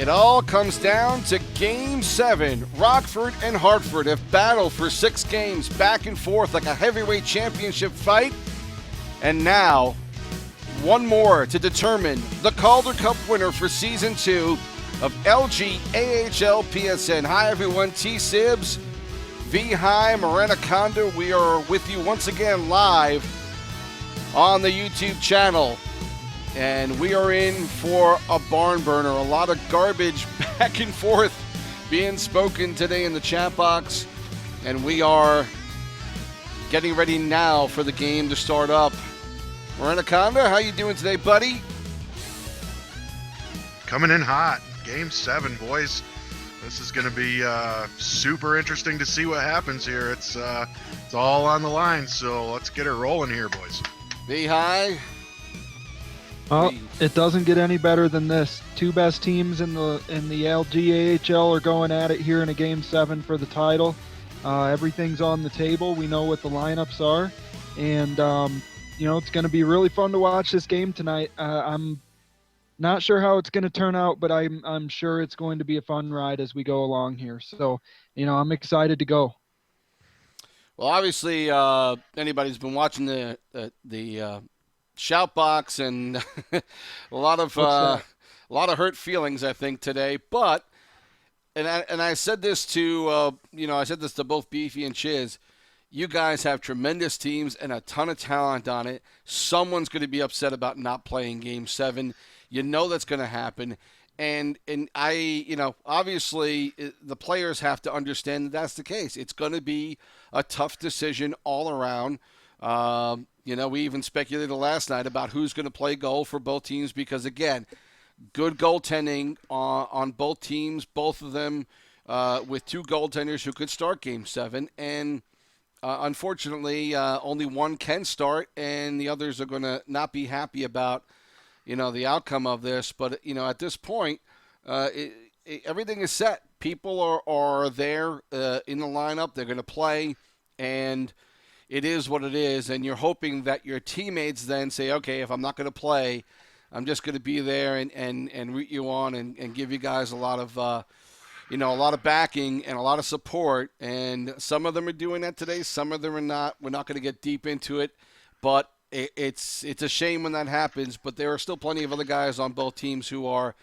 It all comes down to Game 7. Rockford and Hartford have battled for 6 games back and forth like a heavyweight championship fight. And now, one more to determine the Calder Cup winner for Season 2 of LGAHLPSN. Hi, everyone. T-Sibs, V-Hi, Morena-Conda. We are with you once again live on the YouTube channel. And we are in for a barn burner. A lot of garbage back and forth being spoken today in the chat box. And we are getting ready now for the game to start up. Morena-Conda, how you doing today, buddy? Coming in hot. Game 7, boys. This is going to be super interesting to see what happens here. It's all on the line, so let's get it rolling here, boys. V-Hi. Well, it doesn't get any better than this. 2 best teams in the LGAHL are going at it here in a Game 7 for the title. Everything's on the table. We know what the lineups are, and it's going to be really fun to watch this game tonight. I'm not sure how it's going to turn out, but I'm sure it's going to be a fun ride as we go along here. So, I'm excited to go. Well, obviously, anybody who's been watching the shout box and a lot of hurt feelings, I think, today. But I said this to both Beefy and Chiz. You guys have tremendous teams and a ton of talent on it. Someone's going to be upset about not playing Game 7. You know that's going to happen. And obviously the players have to understand that that's the case. It's going to be a tough decision all around. We even speculated last night about who's going to play goal for both teams because, again, good goaltending on both teams, both of them with 2 goaltenders who could start Game 7. And unfortunately, only one can start, and the others are going to not be happy about, the outcome of this. But, at this point, everything is set. People are there in the lineup. They're going to play, and it is what it is, and you're hoping that your teammates then say, okay, if I'm not going to play, I'm just going to be there and root you on and give you guys a lot of backing and a lot of support. And some of them are doing that today. Some of them are not. We're not going to get deep into it, but it's a shame when that happens. But there are still plenty of other guys on both teams who are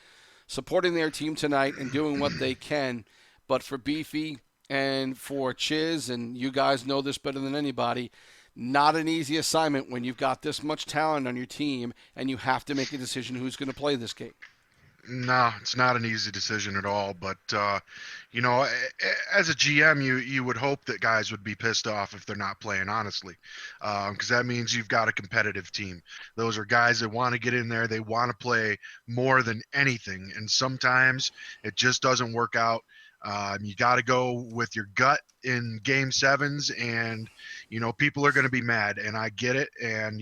supporting their team tonight and doing what they can. But for Beefy and for Chiz, and you guys know this better than anybody, not an easy assignment when you've got this much talent on your team and you have to make a decision who's going to play this game. No, it's not an easy decision at all. But, as a GM, you would hope that guys would be pissed off if they're not playing, honestly, because that means you've got a competitive team. Those are guys that want to get in there. They want to play more than anything. And sometimes it just doesn't work out. You got to go with your gut in Game 7s, and, people are going to be mad, and I get it. And,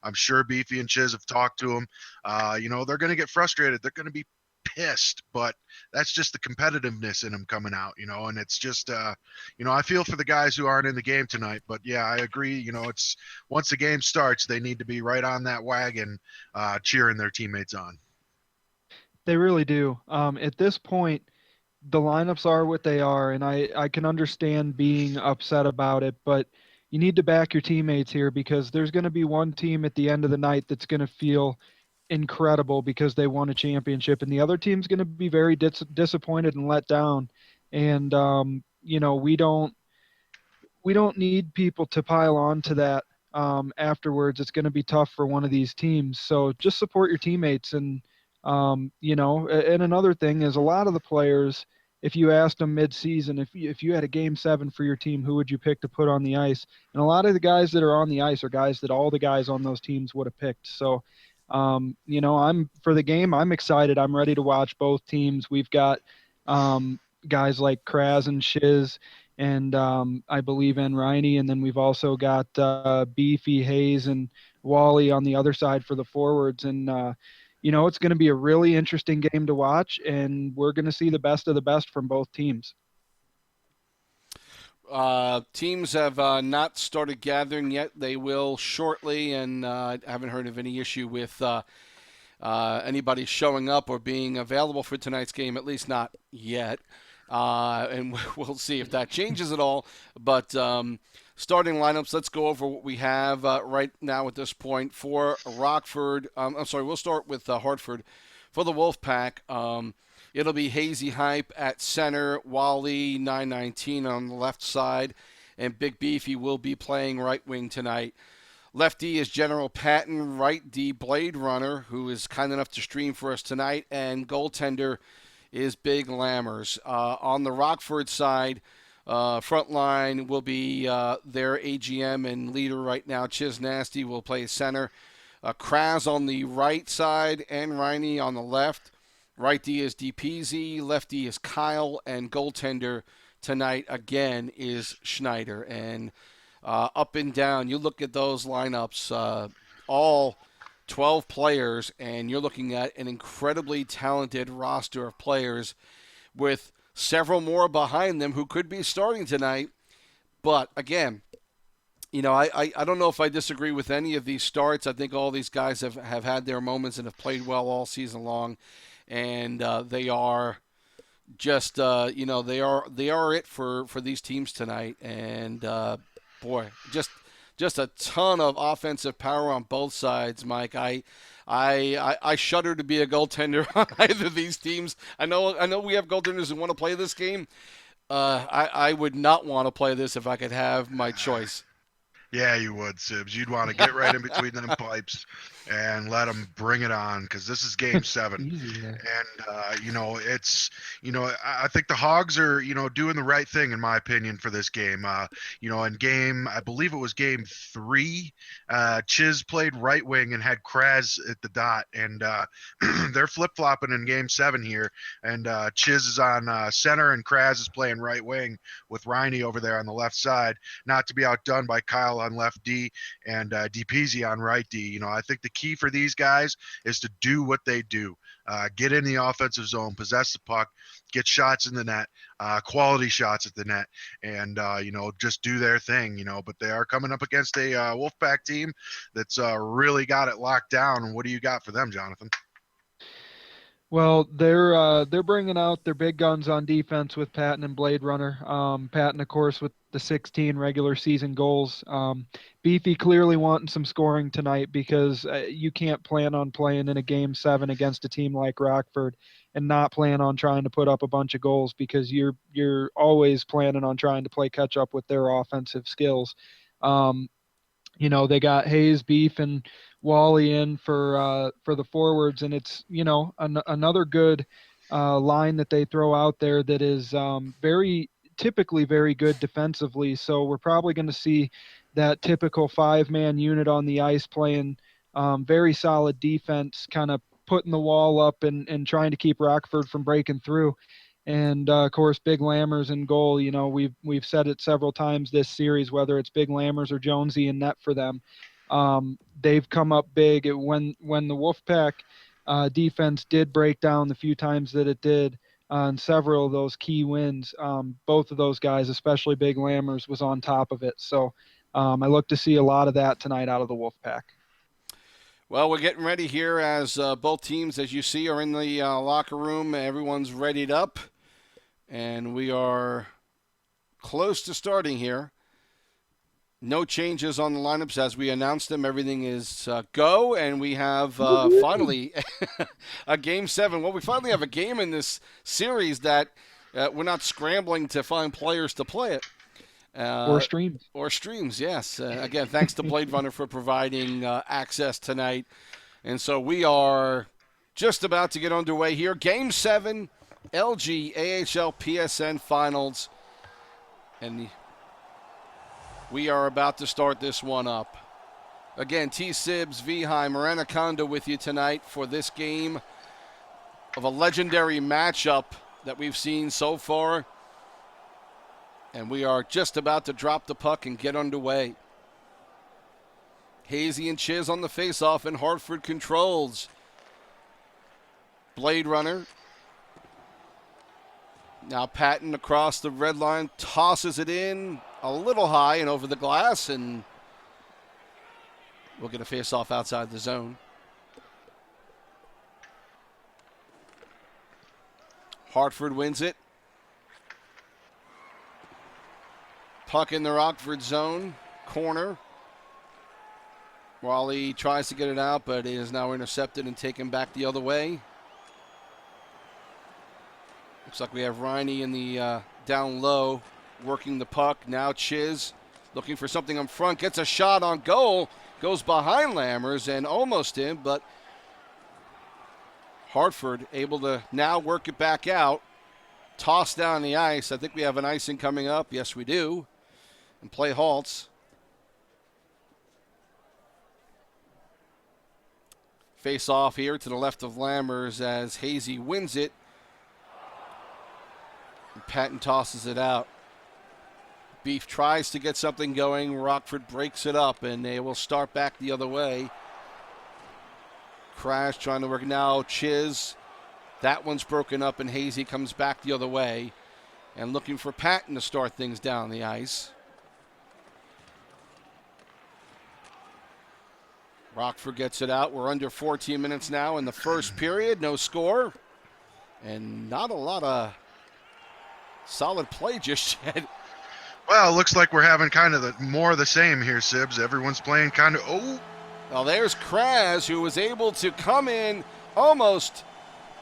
I'm sure Beefy and Chiz have talked to them. They're going to get frustrated. They're going to be pissed, but that's just the competitiveness in them coming out, and it's just, I feel for the guys who aren't in the game tonight. But, yeah, I agree. It's once the game starts, they need to be right on that wagon cheering their teammates on. They really do. At this point, the lineups are what they are, and I can understand being upset about it, but you need to back your teammates here because there's going to be one team at the end of the night that's going to feel incredible because they won a championship, and the other team's going to be very disappointed and let down. And we don't need people to pile on to that afterwards. It's going to be tough for one of these teams, so just support your teammates. And and another thing is a lot of the players, if you asked them mid-season, if you had a Game 7 for your team, who would you pick to put on the ice? And a lot of the guys that are on the ice are guys that all the guys on those teams would have picked. So, I'm for the game. I'm excited. I'm ready to watch both teams. We've got guys like Kraz and Shiz, and I believe in Riney, and then we've also got Beefy, Hayes, and Wally on the other side for the forwards. And it's going to be a really interesting game to watch, and we're going to see the best of the best from both teams. Teams have not started gathering yet. They will shortly, and I haven't heard of any issue with anybody showing up or being available for tonight's game, at least not yet. And we'll see if that changes at all. But starting lineups, let's go over what we have right now at this point for Rockford. We'll start with Hartford. For the Wolfpack, it'll be Hazy Hype at center, Wally 919 on the left side, and Big Beefy will be playing right wing tonight. Left D is General Patton, right D Blade Runner, who is kind enough to stream for us tonight, and goaltender is Big Lammers. On the Rockford side, front line will be their AGM and leader right now, Chiz Nasty, will play center. Kraz on the right side and Riney on the left. Right D is DPZ, left D is Kyle, and goaltender tonight again is Schneider. And up and down, you look at those lineups, all 12 players, and you're looking at an incredibly talented roster of players with several more behind them who could be starting tonight. But again, I don't know if I disagree with any of these starts. I think all these guys have had their moments and have played well all season long, and they are just they are it for these teams tonight. And boy, just a ton of offensive power on both sides, Mike. I shudder to be a goaltender on either of these teams. I know we have goaltenders who want to play this game. I would not want to play this if I could have my choice. Yeah, you would, Sibs. You'd want to get right in between them pipes and let them bring it on, because this is Game 7. And, I think the Hogs are, doing the right thing, in my opinion, for this game. I believe it was Game 3, Chiz played right wing and had Kraz at the dot. And they're flip-flopping in Game 7 here. And Chiz is on center and Kraz is playing right wing with Riney over there on the left side, not to be outdone by Kyle on left D and DPZ on right D. I think the key for these guys is to do what they do. Get in the offensive zone, possess the puck, get shots in the net, quality shots at the net, and, just do their thing, But they are coming up against a Wolfpack team that's really got it locked down. And what do you got for them, Jonathan? Well, they're bringing out their big guns on defense with Patton and Blade Runner. Patton, of course, with the 16 regular season goals. Beefy clearly wanting some scoring tonight, because you can't plan on playing in a Game 7 against a team like Rockford and not plan on trying to put up a bunch of goals, because you're always planning on trying to play catch up with their offensive skills. They got Hayes, Beef, and Wally in for the forwards, and it's another good line that they throw out there that is typically very good defensively. So we're probably going to see that typical 5-man unit on the ice playing very solid defense, kind of putting the wall up and trying to keep Rockford from breaking through. And of course, Big Lammers in goal. We've said it several times this series, whether it's Big Lammers or Jonesy in net for them. They've come up big when the Wolfpack defense did break down the few times that it did on several of those key wins. Both of those guys, especially Big Lammers, was on top of it. So I look to see a lot of that tonight out of the Wolfpack. Well, we're getting ready here as both teams, as you see, are in the locker room. Everyone's readied up, and we are close to starting here. No changes on the lineups as we announced them. Everything is go, and we have finally a Game 7. Well, we finally have a game in this series that we're not scrambling to find players to play it. Or streams. Or streams, yes. Again, thanks to Blade Runner for providing access tonight. And so we are just about to get underway here. Game 7, LGAHLPSN Finals. And we are about to start this one up. Again, T-Sibs, Vihai, Maranaconda with you tonight for this game of a legendary matchup that we've seen so far. And we are just about to drop the puck and get underway. Hazy and Chiz on the face-off, and Hartford controls. Blade Runner. Now Patton across the red line, tosses it in a little high and over the glass, and we'll get a face-off outside the zone. Hartford wins it. Puck in the Rockford zone. Corner. Wally tries to get it out, but it is now intercepted and taken back the other way. Looks like we have Riney in the down low working the puck. Now Chiz looking for something up front. Gets a shot on goal. Goes behind Lammers and almost in, but Hartford able to now work it back out. Toss down the ice. I think we have an icing coming up. Yes, we do. And play halts. Face off here to the left of Lammers as Hazy wins it. And Patton tosses it out. Beef tries to get something going. Rockford breaks it up, and they will start back the other way. Crash trying to work now. Chiz. That one's broken up, and Hazy comes back the other way. And looking for Patton to start things down the ice. Rockford gets it out. We're under 14 minutes now in the first period. No score. And not a lot of solid play just yet. Well, it looks like we're having kind of more of the same here, Sibs. Everyone's playing kind of, Well, there's Kraz, who was able to come in almost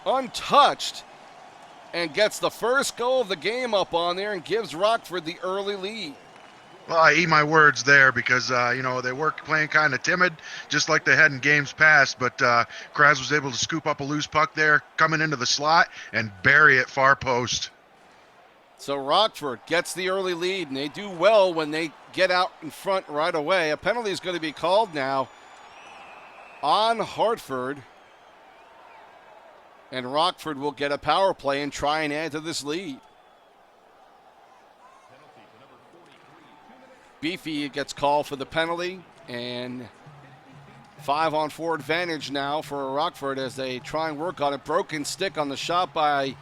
untouched and gets the first goal of the game up on there and gives Rockford the early lead. Well, I eat my words there because, they were playing kind of timid, just like they had in games past. But Kraz was able to scoop up a loose puck there, coming into the slot, and bury it far post. So Rockford gets the early lead, and they do well when they get out in front right away. A penalty is going to be called now on Hartford. And Rockford will get a power play and try and add to this lead. Beefy gets called for the penalty, and 5-on-4 advantage now for Rockford as they try and work on it. Broken stick on the shot by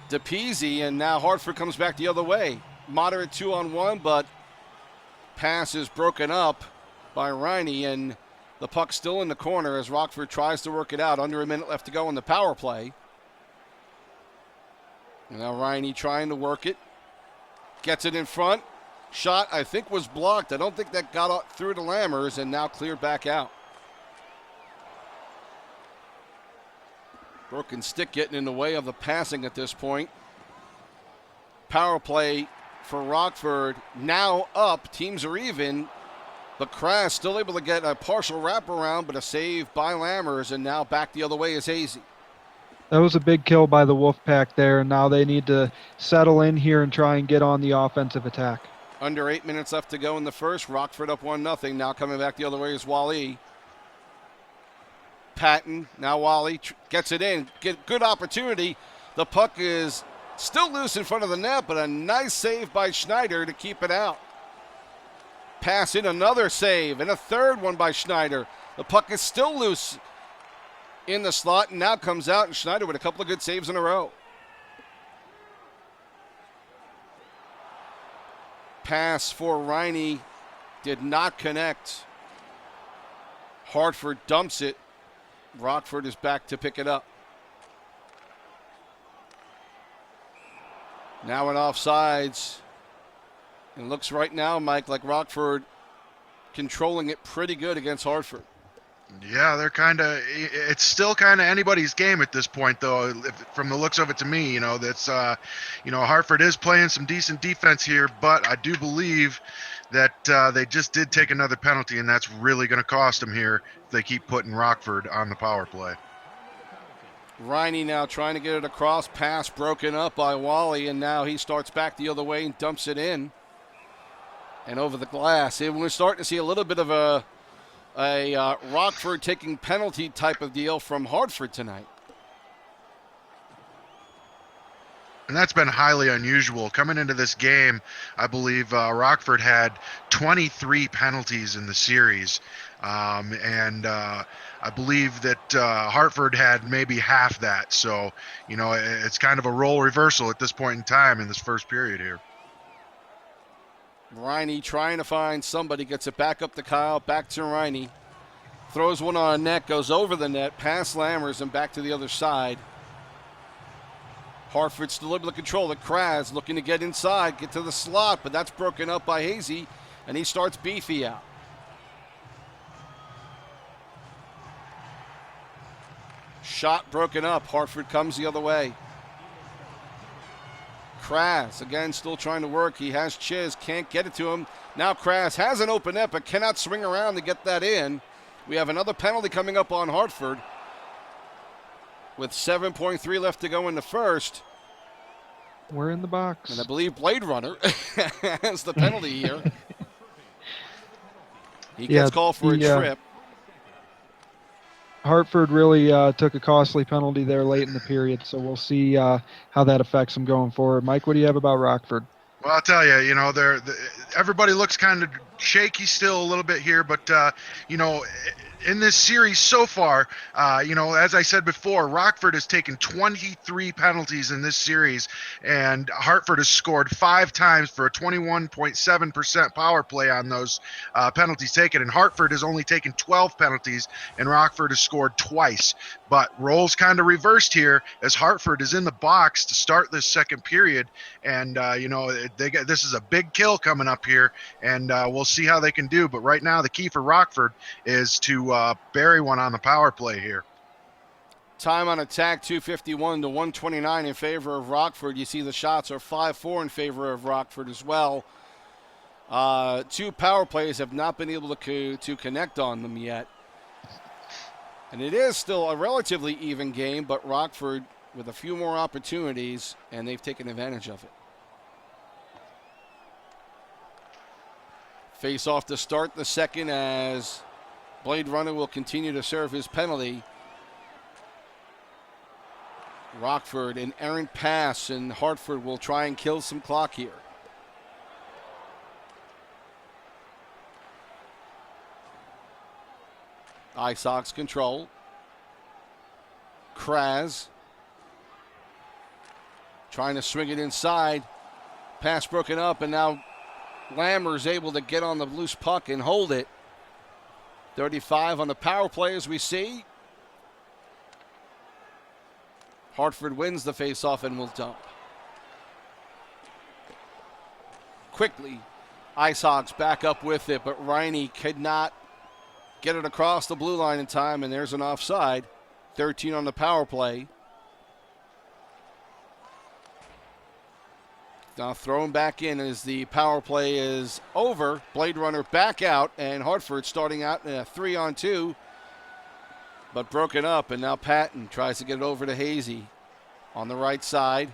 DePeasy, and now Hartford comes back the other way. Moderate 2-on-1, but pass is broken up by Riney, and the puck's still in the corner as Rockford tries to work it out. Under a minute left to go in the power play. And now Riney trying to work it. Gets it in front. Shot, I think, was blocked. I don't think that got through to Lammers, and now cleared back out. Broken stick getting in the way of the passing at this point. Power play for Rockford now up. Teams are even. But Kras still able to get a partial wraparound, but a save by Lammers, and now back the other way is Hazy. That was a big kill by the Wolfpack there, and now they need to settle in here and try and get on the offensive attack. Under 8 minutes left to go in the first. Rockford up 1-0. Now coming back the other way is Wally. Patton, now Wally gets it in. Good opportunity. The puck is still loose in front of the net, but a nice save by Schneider to keep it out. Pass in, another save, and a third one by Schneider. The puck is still loose in the slot, and now comes out, and Schneider with a couple of good saves in a row. Pass for Riney did not connect. Hartford dumps it. Rockford is back to pick it up. Now in offsides. It looks right now, Mike, like Rockford controlling it pretty good against Hartford. Yeah, it's still kind of anybody's game at this point, though, from the looks of it to me. Hartford is playing some decent defense here, but I do believe that they just did take another penalty, and that's really going to cost them here if they keep putting Rockford on the power play. Riney now trying to get it across. Pass broken up by Wally, and now he starts back the other way and dumps it in. And over the glass. And we're starting to see a little bit of a Rockford taking penalty type of deal from Hartford tonight. And that's been highly unusual. Coming into this game, I believe Rockford had 23 penalties in the series. And I believe that Hartford had maybe half that. So, it's kind of a role reversal at this point in time in this first period here. Riney trying to find somebody, gets it back up to Kyle, back to Riney. Throws one on a net, goes over the net, past Lammers and back to the other side. Hartford still able to control it. Kraz looking to get inside, get to the slot, but that's broken up by Hazy, and he starts Beefy out. Shot broken up. Hartford comes the other way. Kraz, again, still trying to work. He has Chiz, can't get it to him. Now Kraz has an open net, but cannot swing around to get that in. We have another penalty coming up on Hartford with 7.3 left to go in the first. We're in the box. And I believe Blade Runner has the penalty here. He gets called for a trip. Hartford really took a costly penalty there late in the period, so we'll see how that affects them going forward. Mike, what do you have about Rockford? Well, I'll tell you, everybody looks kind of shaky still a little bit here, but, in this series so far, as I said before, Rockford has taken 23 penalties in this series, and Hartford has scored 5 times for a 21.7% power play on those penalties taken, and Hartford has only taken 12 penalties, and Rockford has scored twice. But roles kind of reversed here as Hartford is in the box to start this second period, and this is a big kill coming up here, and we'll see how they can do. But right now, the key for Rockford is to bury one on the power play here. Time on attack, 251 to 129 in favor of Rockford. You see the shots are 5-4 in favor of Rockford as well. 2 power plays have not been able to connect on them yet. And it is still a relatively even game, but Rockford with a few more opportunities, and they've taken advantage of it. Face off to start the second as Blade Runner will continue to serve his penalty. Rockford, an errant pass, and Hartford will try and kill some clock here. Sox control. Kraz trying to swing it inside. Pass broken up, and now Lammer's able to get on the loose puck and hold it. 35 on the power play as we see. Hartford wins the faceoff and will dump. Quickly, Sox back up with it, but Riney could not get it across the blue line in time, and there's an offside. 13 on the power play. Now thrown back in as the power play is over. Blade Runner back out, and Hartford starting out in a 3-on-2, but broken up, and now Patton tries to get it over to Hazy on the right side.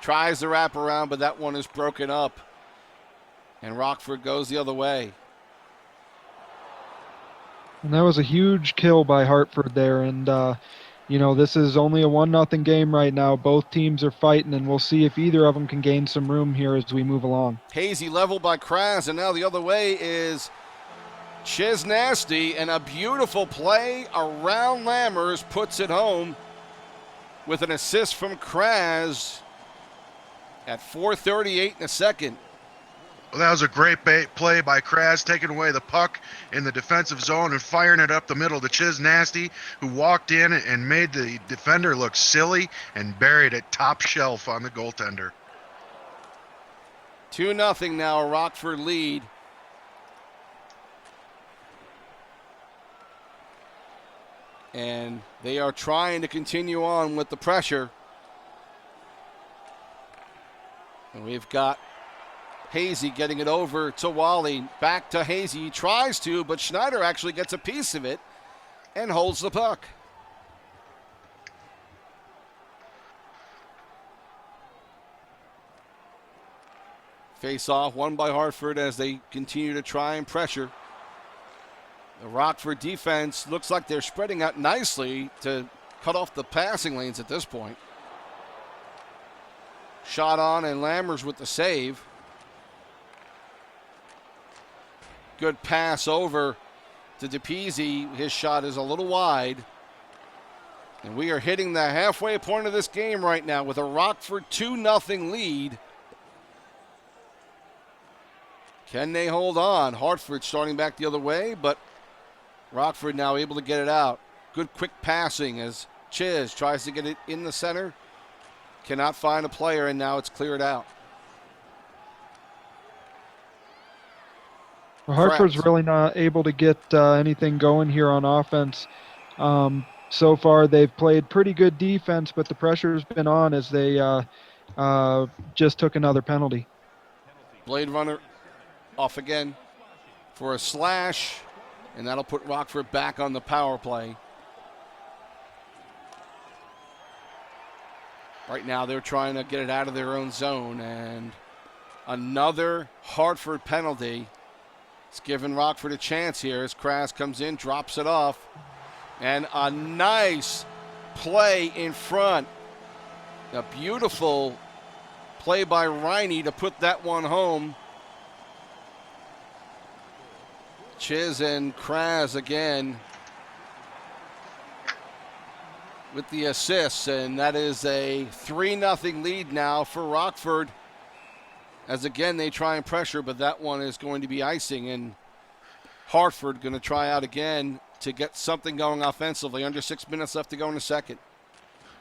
Tries to wrap around, but that one is broken up, and Rockford goes the other way. And that was a huge kill by Hartford there, and this is only a 1-0 game right now. Both teams are fighting, and we'll see if either of them can gain some room here as we move along. Hazy leveled by Kraz, and now the other way is Chiz Nasty, and a beautiful play around Lammers puts it home with an assist from Kraz at 4:38 in the second. Well, that was a great play by Kraz, taking away the puck in the defensive zone and firing it up the middle to Chiz Nasty, who walked in and made the defender look silly and buried it top shelf on the goaltender. 2-0 now, a Rockford lead. And they are trying to continue on with the pressure. And we've got Hazy getting it over to Wally. Back to Hazy. He tries to, but Schneider actually gets a piece of it and holds the puck. Face off, won by Hartford as they continue to try and pressure. The Rockford defense looks like they're spreading out nicely to cut off the passing lanes at this point. Shot on, and Lammers with the save. Good pass over to DePizzi. His shot is a little wide. And we are hitting the halfway point of this game right now with a Rockford 2-0 lead. Can they hold on? Hartford starting back the other way, but Rockford now able to get it out. Good quick passing as Chiz tries to get it in the center Cannot find a player, and now it's cleared out. Well, Hartford's Correct. really not able to get anything going here on offense. So far, they've played pretty good defense, but the pressure's been on as they just took another penalty. Blade Runner off again for a slash, and that'll put Rockford back on the power play. Right now, they're trying to get it out of their own zone, and another Hartford penalty. It's giving Rockford a chance here as Kras comes in, drops it off, and a nice play in front. A beautiful play by Riney to put that one home. Chiz and Kras again with the assists, and that is a 3-0 lead now for Rockford. As again, they try and pressure, but that one is going to be icing, and Hartford going to try out again to get something going offensively. Under 6 minutes left to go in the second.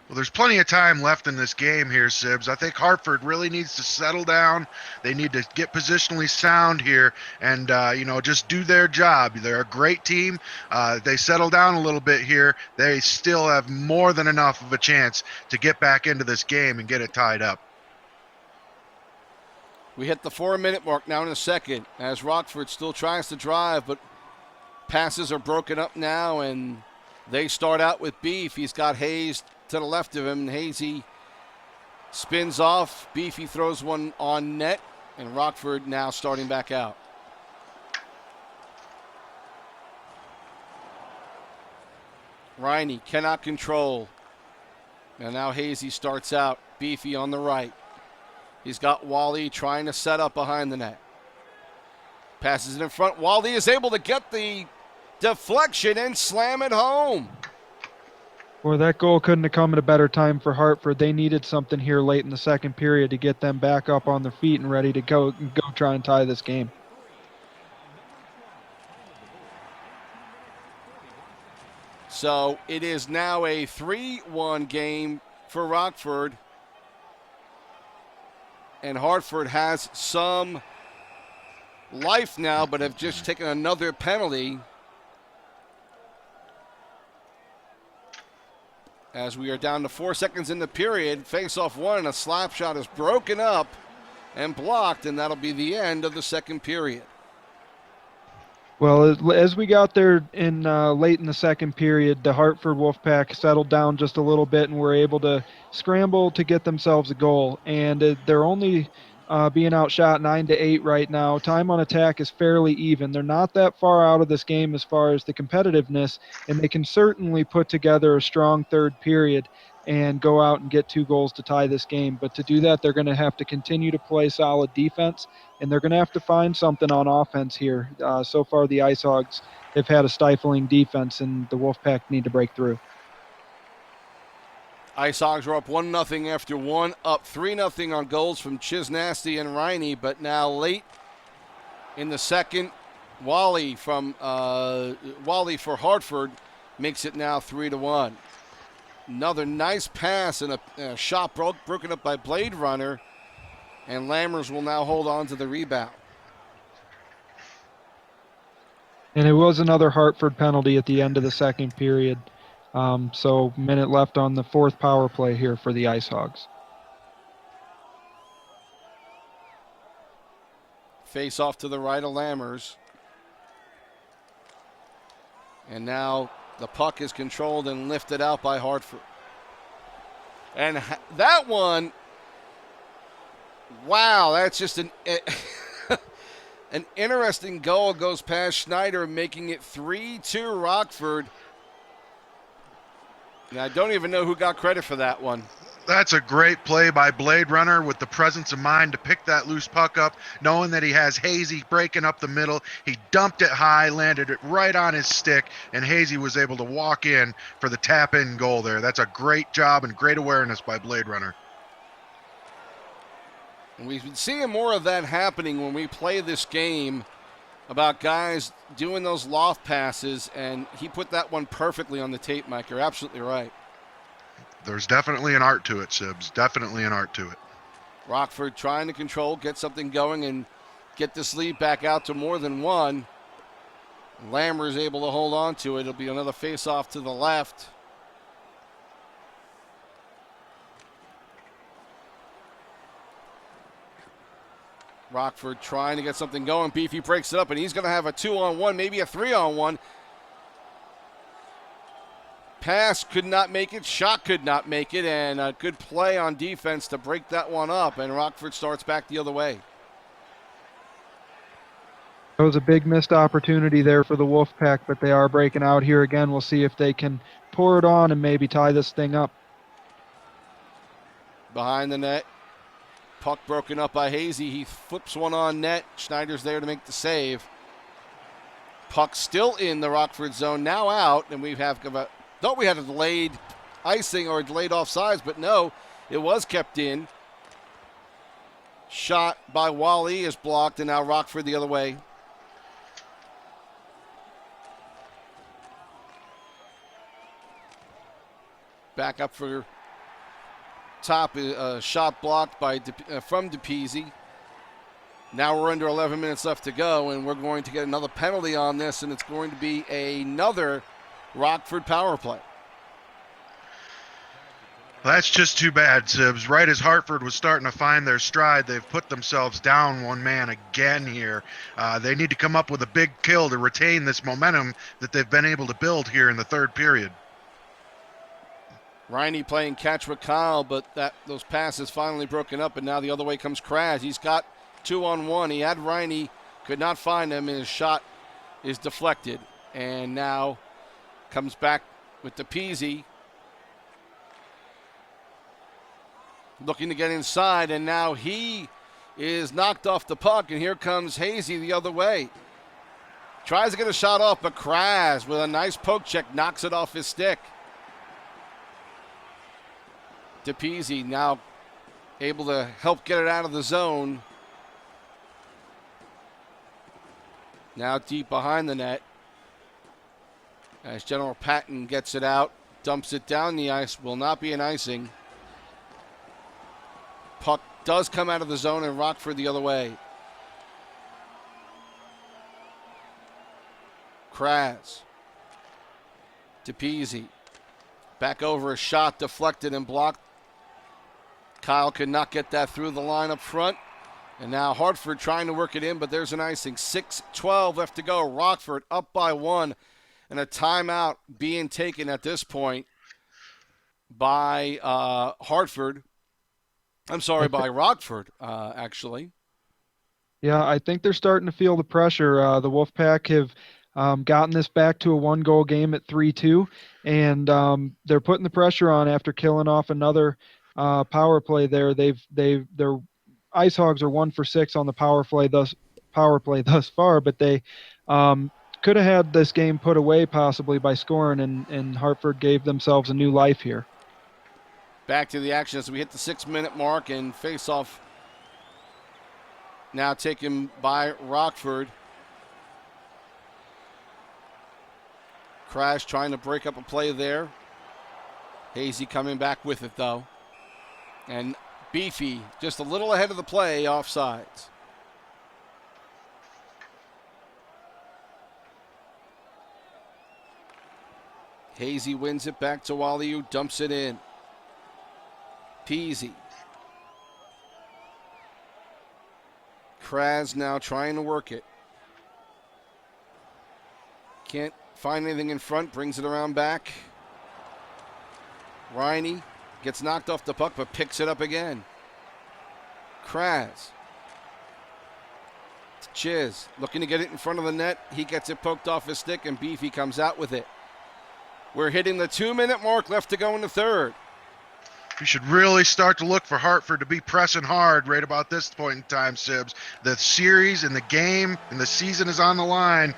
Well, there's plenty of time left in this game here, Sibs. I think Hartford really needs to settle down. They need to get positionally sound here and, just do their job. They're a great team. They settle down a little bit here. They still have more than enough of a chance to get back into this game and get it tied up. We hit the 4-minute mark now in the second as Rockford still tries to drive, but passes are broken up now, and they start out with Beef. He's got Hayes to the left of him, and Hazy spins off. Beefy throws one on net, and Rockford now starting back out. Riney cannot control. And now Hazy starts out. Beefy on the right. He's got Wally trying to set up behind the net. Passes it in front. Wally is able to get the deflection and slam it home. Boy, that goal couldn't have come at a better time for Hartford. They needed something here late in the second period to get them back up on their feet and ready to go try and tie this game. So it is now a 3-1 game for Rockford. And Hartford has some life now, but have just taken another penalty. As we are down to 4 seconds in the period, face-off one, and a slap shot is broken up and blocked, and that'll be the end of the second period. Well, as we got there in late in the second period, the Hartford Wolfpack settled down just a little bit and were able to scramble to get themselves a goal. And they're only being outshot 9-8 right now. Time on attack is fairly even. They're not that far out of this game as far as the competitiveness, and they can certainly put together a strong third period and go out and get 2 goals to tie this game. But to do that, they're going to have to continue to play solid defense, and they're going to have to find something on offense here. So far, the Ice Hogs have had a stifling defense, and the Wolfpack need to break through. Ice Hogs are up 1-0 after one, up 3-0 on goals from Chisnasty and Riney, but now late in the second, Wally for Hartford makes it now 3-1. Another nice pass and a shot broken up by Blade Runner, and Lammers will now hold on to the rebound. And it was another Hartford penalty at the end of the second period. So minute left on the fourth power play here for the Ice Hogs. Face off to the right of Lammers. And now the puck is controlled and lifted out by Hartford. And that one, wow, that's just an interesting goal. Goes past Schneider, making it 3-2 Rockford. And I don't even know who got credit for that one. That's a great play by Blade Runner with the presence of mind to pick that loose puck up, knowing that he has Hazy breaking up the middle. He dumped it high, landed it right on his stick, and Hazy was able to walk in for the tap-in goal there. That's a great job and great awareness by Blade Runner. And we've been seeing more of that happening when we play this game, about guys doing those loft passes, and he put that one perfectly on the tape, Mike. You're absolutely right. There's definitely an art to it, Sibs. Definitely an art to it. Rockford trying to control, get something going, and get this lead back out to more than one. Lammer is able to hold on to it. It'll be another face-off to the left. Rockford trying to get something going. Beefy breaks it up, and he's going to have a 2-on-1, maybe a 3-on-1. Pass could not make it. Shot could not make it. And a good play on defense to break that one up. And Rockford starts back the other way. That was a big missed opportunity there for the Wolfpack, but they are breaking out here again. We'll see if they can pour it on and maybe tie this thing up. Behind the net. Puck broken up by Hazy. He flips one on net. Schneider's there to make the save. Puck still in the Rockford zone. Now out. And we have thought we had a delayed icing or a delayed offsides, but no, it was kept in. Shot by Wally is blocked, and now Rockford the other way. Back up for top, shot blocked by from DePeasy. Now we're under 11 minutes left to go, and we're going to get another penalty on this, and it's going to be another Rockford power play. That's just too bad, Sibs. Right as Hartford was starting to find their stride, they've put themselves down one man again here. They need to come up with a big kill to retain this momentum that they've been able to build here in the third period. Riney playing catch with Kyle, but those passes finally broken up, and now the other way comes Kraz. He's got 2-on-1. He had Riney, could not find him, and his shot is deflected. And now comes back with DePeasy. Looking to get inside, and now he is knocked off the puck, and here comes Hazy the other way. Tries to get a shot off, but Kraz with a nice poke check knocks it off his stick. DePeasy now able to help get it out of the zone. Now deep behind the net. As General Patton gets it out, dumps it down the ice, will not be an icing. Puck does come out of the zone, and Rockford the other way. Kraz. DePeasy. Back over a shot, deflected and blocked. Kyle could not get that through the line up front. And now Hartford trying to work it in, but there's an icing. 6:12 left to go. Rockford up by one. And a timeout being taken at this point by Hartford. I'm sorry, by Rockford, actually. Yeah, I think they're starting to feel the pressure. The Wolfpack have gotten this back to a one-goal game at 3-2, and they're putting the pressure on after killing off another power play there. Their Ice Hogs are 1 for 6 on the power play thus far, but they could have had this game put away possibly by scoring, and Hartford gave themselves a new life here. Back to the action as we hit the 6-minute mark, and face-off now taken by Rockford. Crash trying to break up a play there. Hazy coming back with it, though. And Beefy just a little ahead of the play, offsides. Hazy wins it back to Waliu, dumps it in. Peasy. Kraz now trying to work it. Can't find anything in front, brings it around back. Riney gets knocked off the puck, but picks it up again. Kraz. Chiz looking to get it in front of the net. He gets it poked off his stick, and Beefy comes out with it. We're hitting the 2-minute mark left to go in the third. You should really start to look for Hartford to be pressing hard right about this point in time, Sibs. The series and the game and the season is on the line.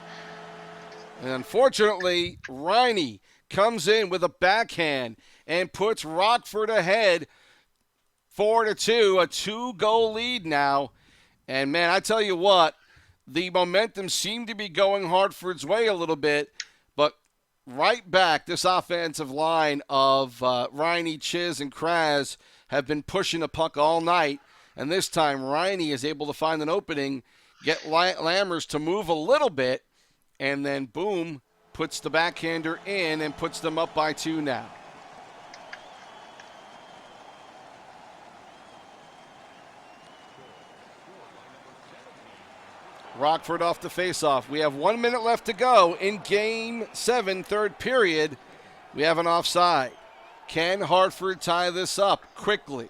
And unfortunately, Riney comes in with a backhand and puts Rockford ahead 4-2, a 2-goal lead now. And man, I tell you what, the momentum seemed to be going Hartford's way a little bit, but right back. This offensive line of Riney, Chiz, and Kraz have been pushing the puck all night. And this time, Riney is able to find an opening, get Lammers to move a little bit, and then boom, puts the backhander in and puts them up by 2 now. Rockford off the faceoff. We have 1 minute left to go in Game 7, third period. We have an offside. Can Hartford tie this up quickly?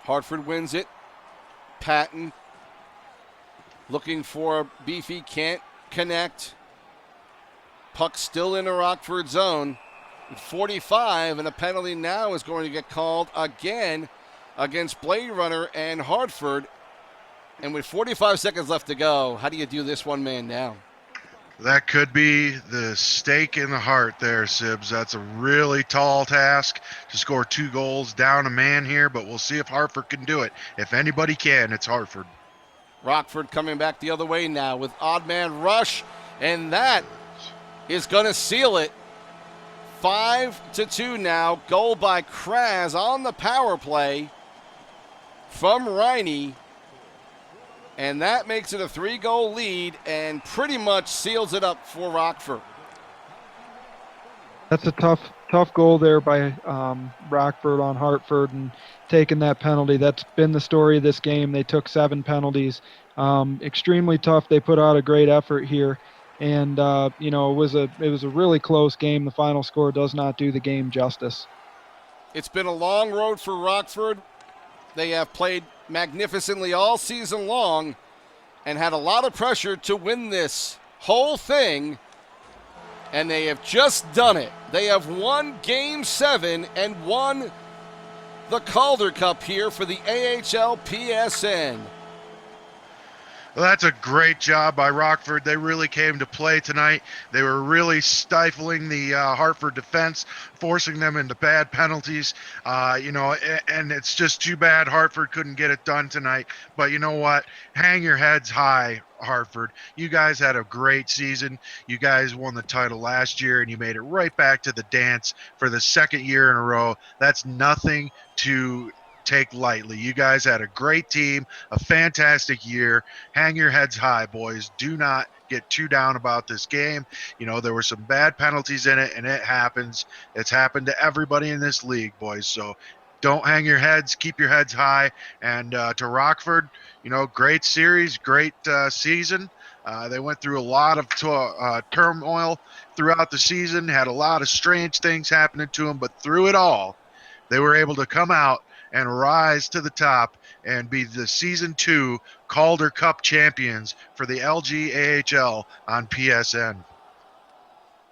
Hartford wins it. Patton looking for Beefy, can't connect. Puck still in the Rockford zone. 45, and a penalty now is going to get called again against Blade Runner and Hartford. And with 45 seconds left to go, how do you do this one man down? That could be the stake in the heart there, Sibs. That's a really tall task to score 2 goals down a man here, but we'll see if Hartford can do it. If anybody can, it's Hartford. Rockford coming back the other way now with odd man rush, and that is going to seal it. 5-2 now. Goal by Kraz on the power play from Riney. And that makes it a 3-goal lead and pretty much seals it up for Rockford. That's a tough goal there by Rockford on Hartford and taking that penalty. That's been the story of this game. They took 7 penalties. Extremely tough. They put out a great effort here. And, it was a really close game. The final score does not do the game justice. It's been a long road for Rockford. They have played magnificently all season long and had a lot of pressure to win this whole thing, and they have just done it. They have won Game 7 and won the Calder Cup here for the AHLPSN. Well, that's a great job by Rockford. They really came to play tonight. They were really stifling the Hartford defense, forcing them into bad penalties. And it's just too bad Hartford couldn't get it done tonight. But you know what? Hang your heads high, Hartford. You guys had a great season. You guys won the title last year, and you made it right back to the dance for the second year in a row. That's nothing to take lightly. You guys had a great team, a fantastic year. Hang your heads high, boys. Do not get too down about this game. There were some bad penalties in it, and it happens. It's happened to everybody in this league, boys. So don't hang your heads. Keep your heads high. And to Rockford, great series, great season. They went through a lot of turmoil throughout the season, had a lot of strange things happening to them, but through it all, they were able to come out and rise to the top and be the Season 2 Calder Cup champions for the LGAHL on PSN.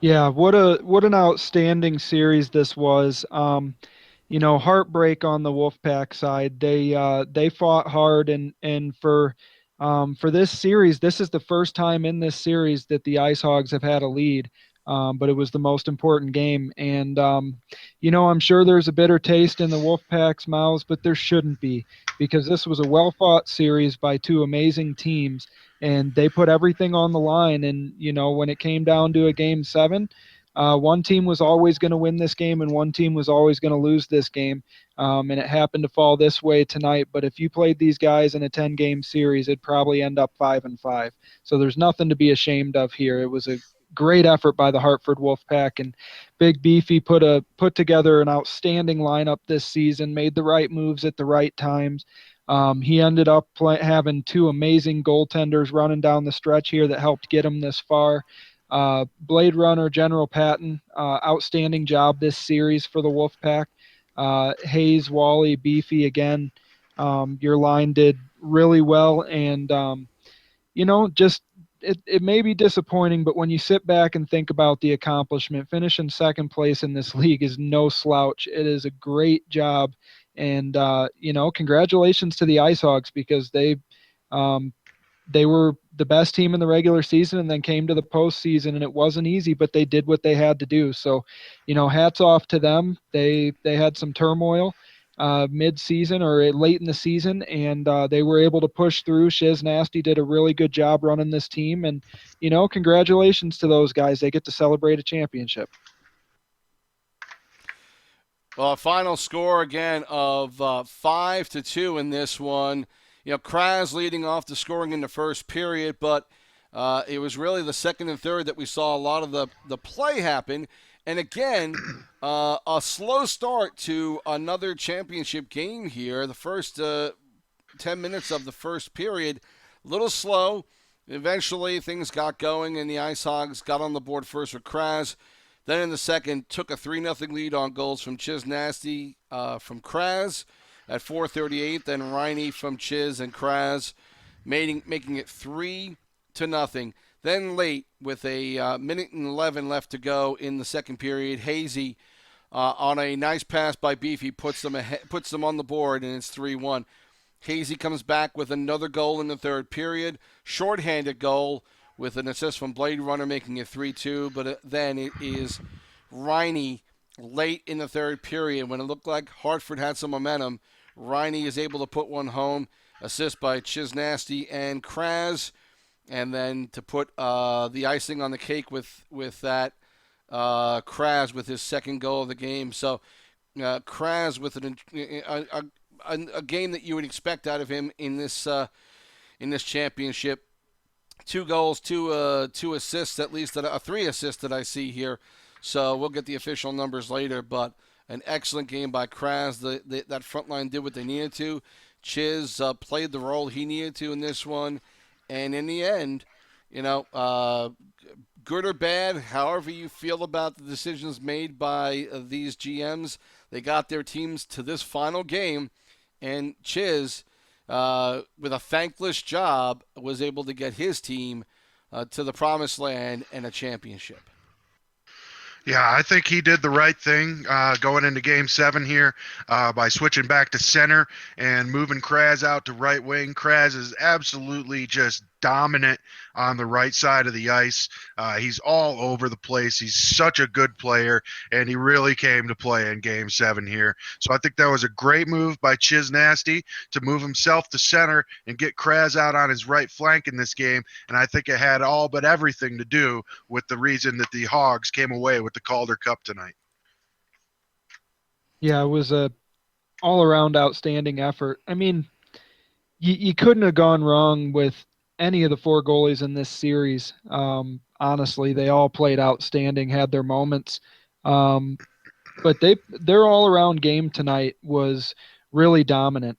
Yeah, what an outstanding series this was. Heartbreak on the Wolfpack side. They fought hard, and for this series, this is the first time in this series that the Ice Hogs have had a lead. But it was the most important game. And, I'm sure there's a bitter taste in the Wolfpack's mouths, but there shouldn't be, because this was a well-fought series by 2 amazing teams, and they put everything on the line. And, when it came down to a Game 7, one team was always going to win this game, and one team was always going to lose this game. And it happened to fall this way tonight. But if you played these guys in a 10-game series, it'd probably end up 5-5. So there's nothing to be ashamed of here. It was a great effort by the Hartford Wolfpack, and Big Beefy put together an outstanding lineup this season, made the right moves at the right times. He ended up having 2 amazing goaltenders running down the stretch here that helped get him this far. Blade Runner, General Patton, outstanding job this series for the Wolfpack. Hayes, Wally, Beefy, again, your line did really well, and it may be disappointing, but when you sit back and think about the accomplishment, finishing second place in this league is no slouch. It is a great job, and congratulations to the Ice Hogs, because they were the best team in the regular season and then came to the postseason, and it wasn't easy, but they did what they had to do. So, hats off to them. They had some turmoil, mid-season or late in the season, and they were able to push through. Shiz Nasty did a really good job running this team, and congratulations to those guys. They get to celebrate a championship. Well, a final score again of 5-2 in this one. Kraz leading off the scoring in the first period, but it was really the second and third that we saw a lot of the play happen. And again, a slow start to another championship game here. The first 10 minutes of the first period, a little slow. Eventually, things got going, and the Ice Hogs got on the board first with Kraz. Then in the second, took a 3-0 lead on goals from Chiz Nasty from Kraz at 4:38. Then Riney from Chiz and Kraz, making it 3-0. Then late, with a minute and 11 left to go in the second period, Hazy on a nice pass by Beefy puts them on the board, and it's 3-1. Hazy comes back with another goal in the third period, shorthanded goal with an assist from Blade Runner, making it 3-2. But then it is Riney late in the third period when it looked like Hartford had some momentum. Riney is able to put one home, assist by Chiz Nasty and Kraz. And then to put the icing on the cake with that, Kraz with his second goal of the game. So Kraz with a game that you would expect out of him in this championship. 2 goals, two assists, at least 3 assists that I see here. So we'll get the official numbers later, but an excellent game by Kraz. That front line did what they needed to. Chiz played the role he needed to in this one. And in the end, good or bad, however you feel about the decisions made by these GMs, they got their teams to this final game. And Chiz, with a thankless job, was able to get his team to the promised land and a championship. Yeah, I think he did the right thing going into Game 7 here by switching back to center and moving Kraz out to right wing. Kraz is absolutely just dominant on the right side of the ice. He's all over the place. He's such a good player, and he really came to play in Game 7 here. So I think that was a great move by Chiz Nasty to move himself to center and get Kraz out on his right flank in this game, and I think it had all but everything to do with the reason that the Hogs came away with the Calder Cup tonight. Yeah, it was a all-around outstanding effort. I mean, you couldn't have gone wrong with any of the 4 goalies in this series. Honestly, they all played outstanding, had their moments. But their all-around game tonight was really dominant.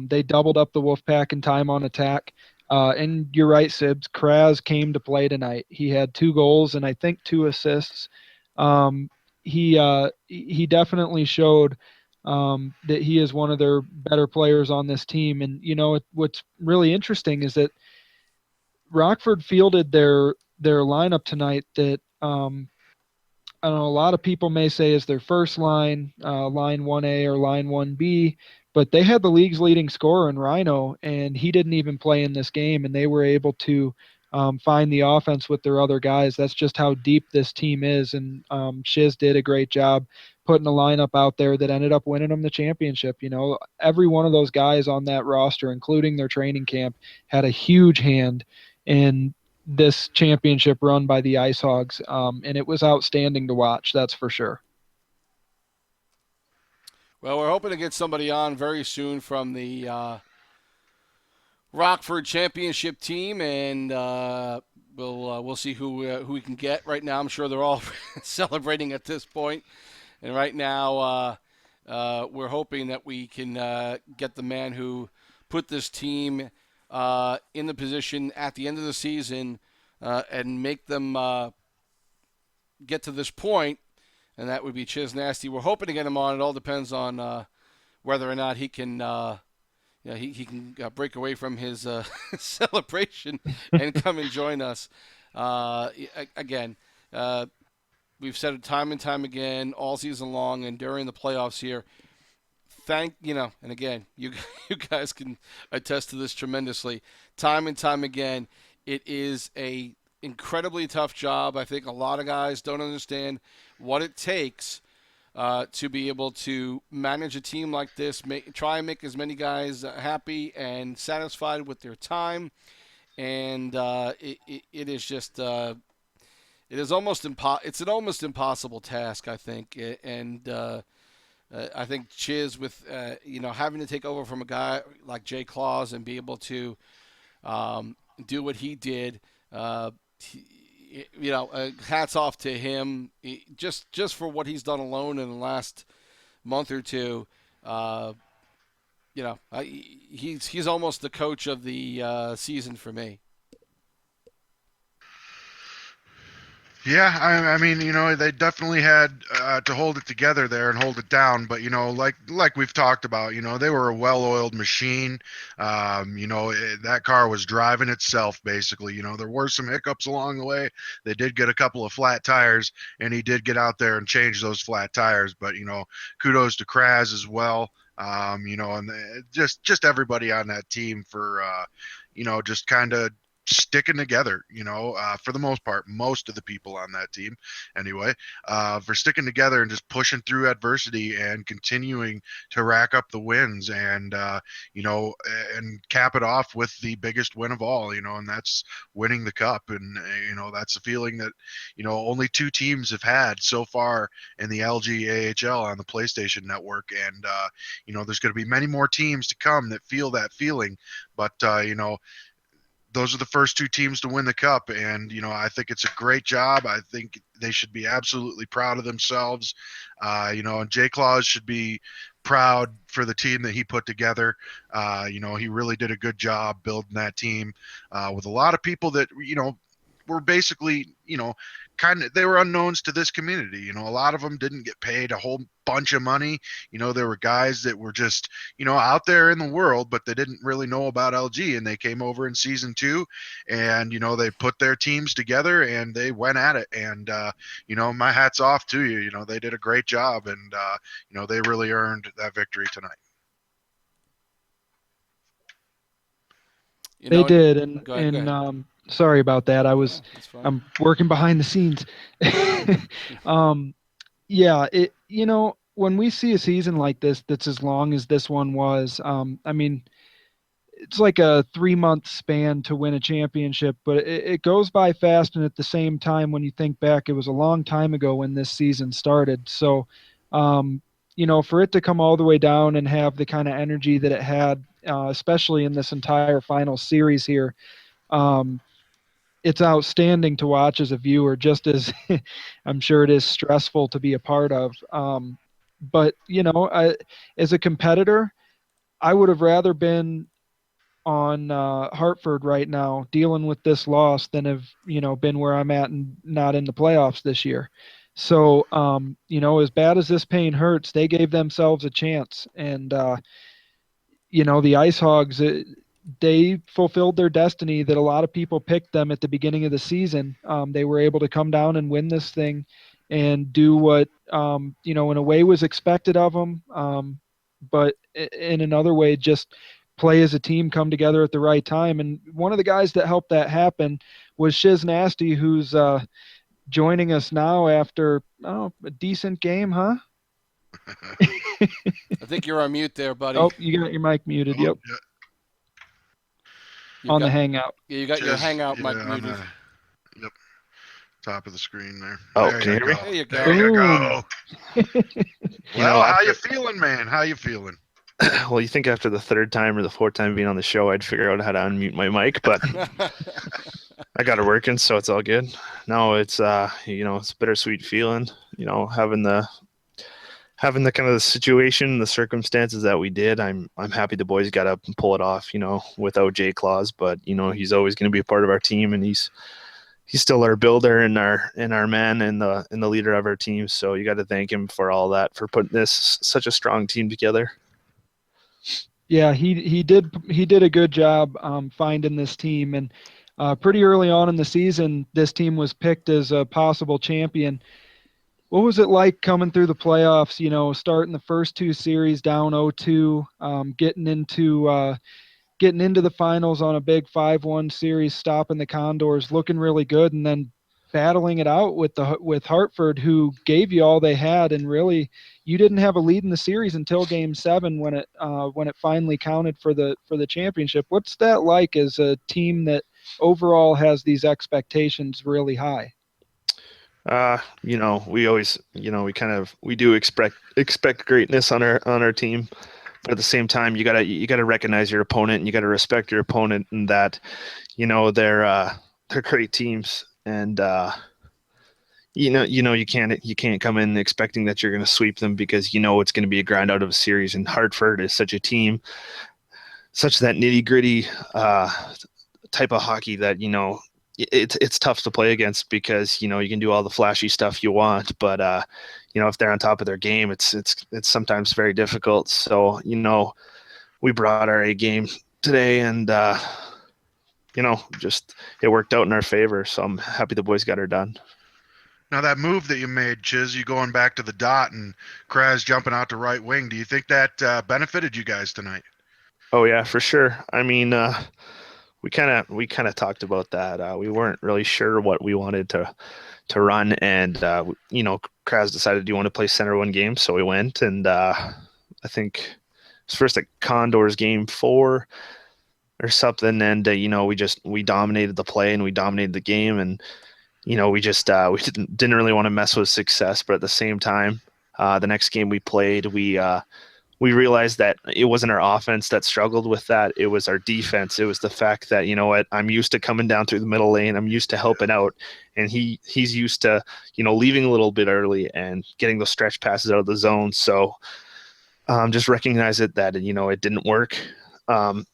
They doubled up the Wolfpack in time on attack. And you're right, Sibs. Kraz came to play tonight. He had 2 goals and I think 2 assists. He definitely showed that he is one of their better players on this team. And what's really interesting is that Rockford fielded their lineup tonight that I don't know, a lot of people may say is their first line, line 1A or line 1B, but they had the league's leading scorer in Rhino, and he didn't even play in this game, and they were able to find the offense with their other guys. That's just how deep this team is, and Shiz did a great job putting a lineup out there that ended up winning them the championship. Every one of those guys on that roster, including their training camp, had a huge hand in this championship run by the Ice Hogs, and it was outstanding to watch, that's for sure. Well, we're hoping to get somebody on very soon from the Rockford championship team, and we'll see who we can get. Right now, I'm sure they're all celebrating at this point, and right now we're hoping that we can get the man who put this team in the position at the end of the season and make them get to this point, and that would be Chiz Nasty. We're hoping to get him on. It all depends on whether or not he can he can break away from his celebration and come and join us. Again, we've said it time and time again all season long and during the playoffs here. And again, you guys can attest to this tremendously. Time and time again, it is a incredibly tough job. I think a lot of guys don't understand what it takes to be able to manage a team like this, try and make as many guys happy and satisfied with their time. And it is just it is it's an almost impossible task, I think. And I think Chiz with having to take over from a guy like Jay Claus and be able to do what he did. Hats off to him. Just for what he's done alone in the last month or two. Uh, he's almost the coach of the season for me. Yeah, I mean, they definitely had to hold it together there and hold it down. But like we've talked about, they were a well-oiled machine. That car was driving itself basically. There were some hiccups along the way. They did get a couple of flat tires, and he did get out there and change those flat tires. But kudos to Kraz as well. And just everybody on that team for just kind of sticking together, for the most part, most of the people on that team anyway, for sticking together and just pushing through adversity and continuing to rack up the wins and cap it off with the biggest win of all, and that's winning the cup. And, that's a feeling that, only two teams have had so far in the LGAHL on the PlayStation Network. And, there's going to be many more teams to come that feel that feeling. But, those are the first two teams to win the cup, and I think it's a great job. I think they should be absolutely proud of themselves, and Jay Claus should be proud for the team that he put together. He really did a good job building that team with a lot of people that were basically they were unknowns to this community. A lot of them didn't get paid a whole bunch of money. There were guys that were just out there in the world, but they didn't really know about LG, and they came over in season 2, and they put their teams together and they went at it. And my hat's off to you. They did a great job, and they really earned that victory tonight. They did, and go ahead. Sorry about that. I'm working behind the scenes. Yeah, when we see a season like this that's as long as this one was, I mean, it's like a 3-month span to win a championship, but it goes by fast. And at the same time, when you think back, it was a long time ago when this season started. So, for it to come all the way down and have the kind of energy that it had, especially in this entire final series here, it's outstanding to watch as a viewer, just as I'm sure it is stressful to be a part of. But as a competitor, I would have rather been on Hartford right now dealing with this loss than have been where I'm at and not in the playoffs this year. So as bad as this pain hurts, they gave themselves a chance. And the Ice Hogs, they fulfilled their destiny that a lot of people picked them at the beginning of the season. They were able to come down and win this thing and do what, in a way was expected of them. But in another way, just play as a team, come together at the right time. And one of the guys that helped that happen was Shiz Nasty, who's joining us now after a decent game, huh? I think you're on mute there, buddy. Oh, you got your mic muted. Yep. Yeah. On the Hangout. Yeah, you got your Hangout mic muted. Yep. Top of the screen there. Oh, there can you hear me? There you go. There you go. Well, how after, you feeling, man? How you feeling? Well, you think after the third time or the fourth time being on the show, I'd figure out how to unmute my mic, but I got it working, so it's all good. No, it's it's a bittersweet feeling, having the kind of the situation, the circumstances that we did. I'm happy the boys got up and pull it off, without Jay Claus, but he's always going to be a part of our team, and he's still our builder and our man and the leader of our team. So you got to thank him for all that, for putting such a strong team together. Yeah, he did a good job finding this team, and pretty early on in the season, this team was picked as a possible champion. What was it like coming through the playoffs? Starting the first 2 series down 0-2, getting into the finals on a big 5-1 series, stopping the Condors, looking really good, and then battling it out with Hartford, who gave you all they had, and really you didn't have a lead in the series until Game 7 when it finally counted for the championship. What's that like as a team that overall has these expectations really high? We always, we do expect greatness on our team, but at the same time, you gotta recognize your opponent and you gotta respect your opponent, and that, they're great teams, and you can't come in expecting that you're going to sweep them, because it's going to be a grind out of a series. And Hartford is such a team, such that nitty gritty type of hockey that it's tough to play against, because you can do all the flashy stuff you want, but if they're on top of their game, it's sometimes very difficult. So we brought our A game today, and just it worked out in our favor. So I'm happy the boys got her done. Now that move that you made, Chiz, you going back to the dot and Kraz jumping out to right wing, do you think that benefited you guys tonight? Oh yeah, for sure. I mean, we kind of talked about that. We weren't really sure what we wanted to run, and Kraz decided, do you want to play center one game? So we went, and I think it was first at Condors game 4 or something, and we dominated the play and we dominated the game, and we just we didn't really want to mess with success. But at the same time, the next game we played, we realized that it wasn't our offense that struggled with that. It was our defense. It was the fact that, I'm used to coming down through the middle lane. I'm used to helping out. And he's used to, leaving a little bit early and getting those stretch passes out of the zone. So just recognize it that, it didn't work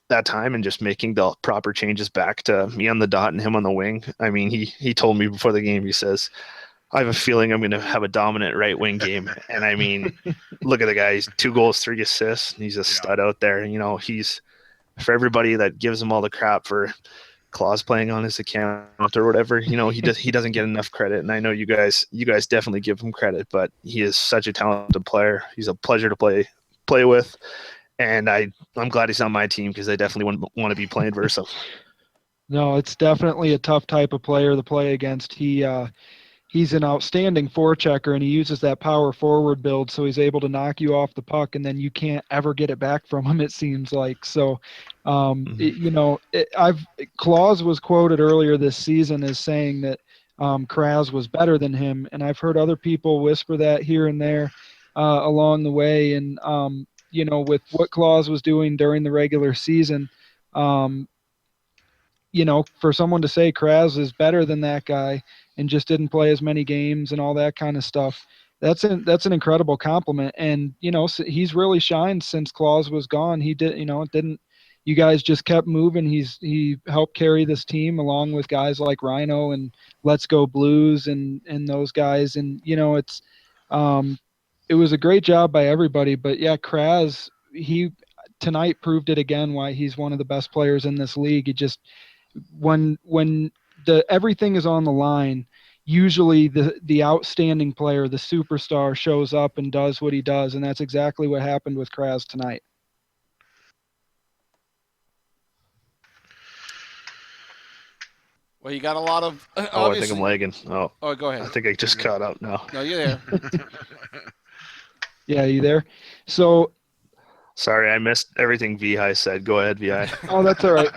that time, and just making the proper changes back to me on the dot and him on the wing. I mean, he told me before the game, he says, I have a feeling I'm going to have a dominant right wing game. And I mean, look at the guy. He's 2 goals, 3 assists. He's a stud out there. He's, for everybody that gives him all the crap for Claus playing on his account or whatever, he doesn't get enough credit. And I know you guys definitely give him credit, but he is such a talented player. He's a pleasure to play with. And I'm glad he's on my team, because I definitely wouldn't want to be playing versus him. No, it's definitely a tough type of player to play against. He's an outstanding forechecker, and he uses that power forward build, so he's able to knock you off the puck, and then you can't ever get it back from him, it seems like. So, Claus was quoted earlier this season as saying that Kraz was better than him, and I've heard other people whisper that here and there along the way. And with what Claus was doing during the regular season, for someone to say Kraz is better than that guy and just didn't play as many games and all that kind of stuff, that's an incredible compliment. And he's really shined since Claus was gone. He did, it didn't. You guys just kept moving. He helped carry this team along with guys like Rhino and Let's Go Blues and those guys. And it was a great job by everybody. But yeah, Kraz, he tonight proved it again why he's one of the best players in this league. He just, when everything is on the line, usually the outstanding player, the superstar, shows up and does what he does, and that's exactly what happened with Kraz tonight. Well, you got a lot of. Oh, I think I'm lagging. Oh, go ahead. I think I just caught up now. No, you're there. Yeah, you there? So. Sorry, I missed everything Vi said. Go ahead, Vi. Oh, that's all right.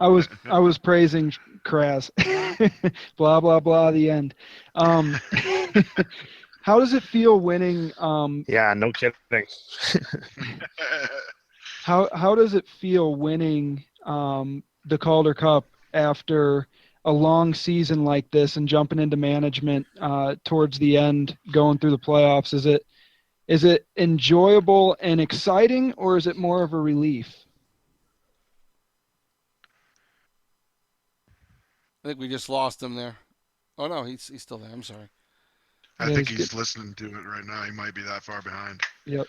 I was praising Kraz. Blah blah blah. The end. How does it feel winning? Yeah, no kidding. How does it feel winning the Calder Cup after a long season like this and jumping into management towards the end, going through the playoffs? Is it enjoyable and exciting, or is it more of a relief? I think we just lost him there. Oh no, he's still there. I'm sorry. I think he's listening to it right now. He might be that far behind. Yep.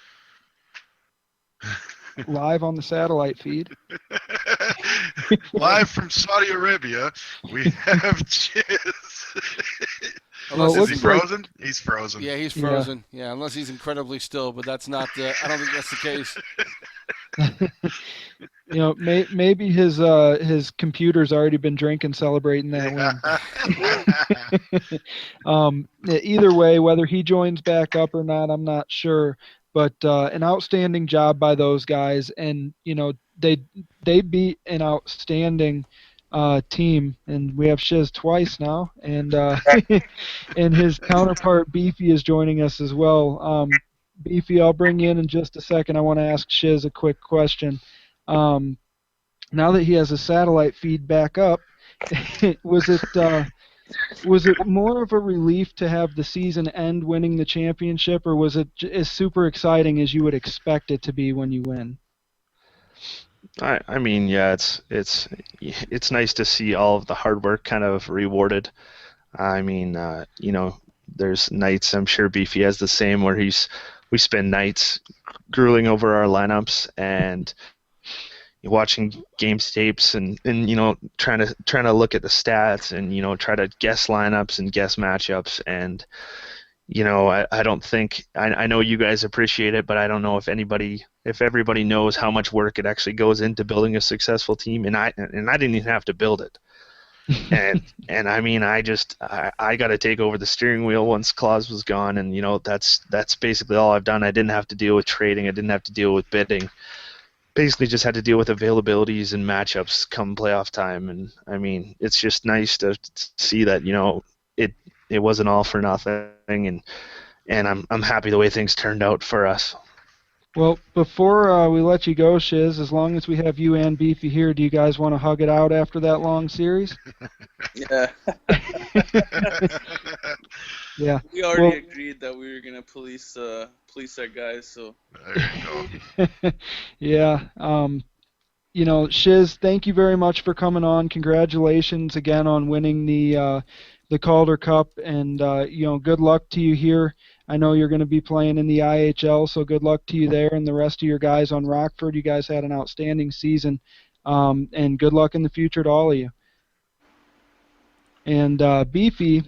Live on the satellite feed. Live from Saudi Arabia, we have Chiz. Unless is he frozen? He's frozen. Yeah, he's frozen. Yeah, unless he's incredibly still, but that's not. I don't think that's the case. Maybe his computer's already been drinking, celebrating that win. Either way, whether he joins back up or not, I'm not sure. But an outstanding job by those guys, and they beat an outstanding team, and we have Shiz twice now, and and his counterpart Beefy is joining us as well. Beefy, I'll bring you in just a second. I want to ask Shiz a quick question. Um, now that he has a satellite feed back up, was it more of a relief to have the season end winning the championship, or was it as super exciting as you would expect it to be when you win? I mean, yeah, it's nice to see all of the hard work kind of rewarded. I mean, there's nights, I'm sure Beefy has the same, where we spend nights grueling over our lineups and watching games tapes and trying to look at the stats and try to guess lineups and guess matchups. And I don't think I know you guys appreciate it, but I don't know if everybody knows how much work it actually goes into building a successful team. And I didn't even have to build it. And I mean, I got to take over the steering wheel once Claus was gone, and that's basically all I've done. I didn't have to deal with trading. I didn't have to deal with bidding. Basically, just had to deal with availabilities and matchups come playoff time. And I mean, it's just nice to see that it wasn't all for nothing, and I'm happy the way things turned out for us. Well, before we let you go, Shiz, as long as we have you and Beefy here, do you guys want to hug it out after that long series? Yeah. Yeah. We already agreed that we were gonna police our guys, so. There you go. Yeah. Shiz, thank you very much for coming on. Congratulations again on winning the Calder Cup, and good luck to you here. I know you're going to be playing in the IHL, so good luck to you there and the rest of your guys on Rockford. You guys had an outstanding season, and good luck in the future to all of you. And Beefy,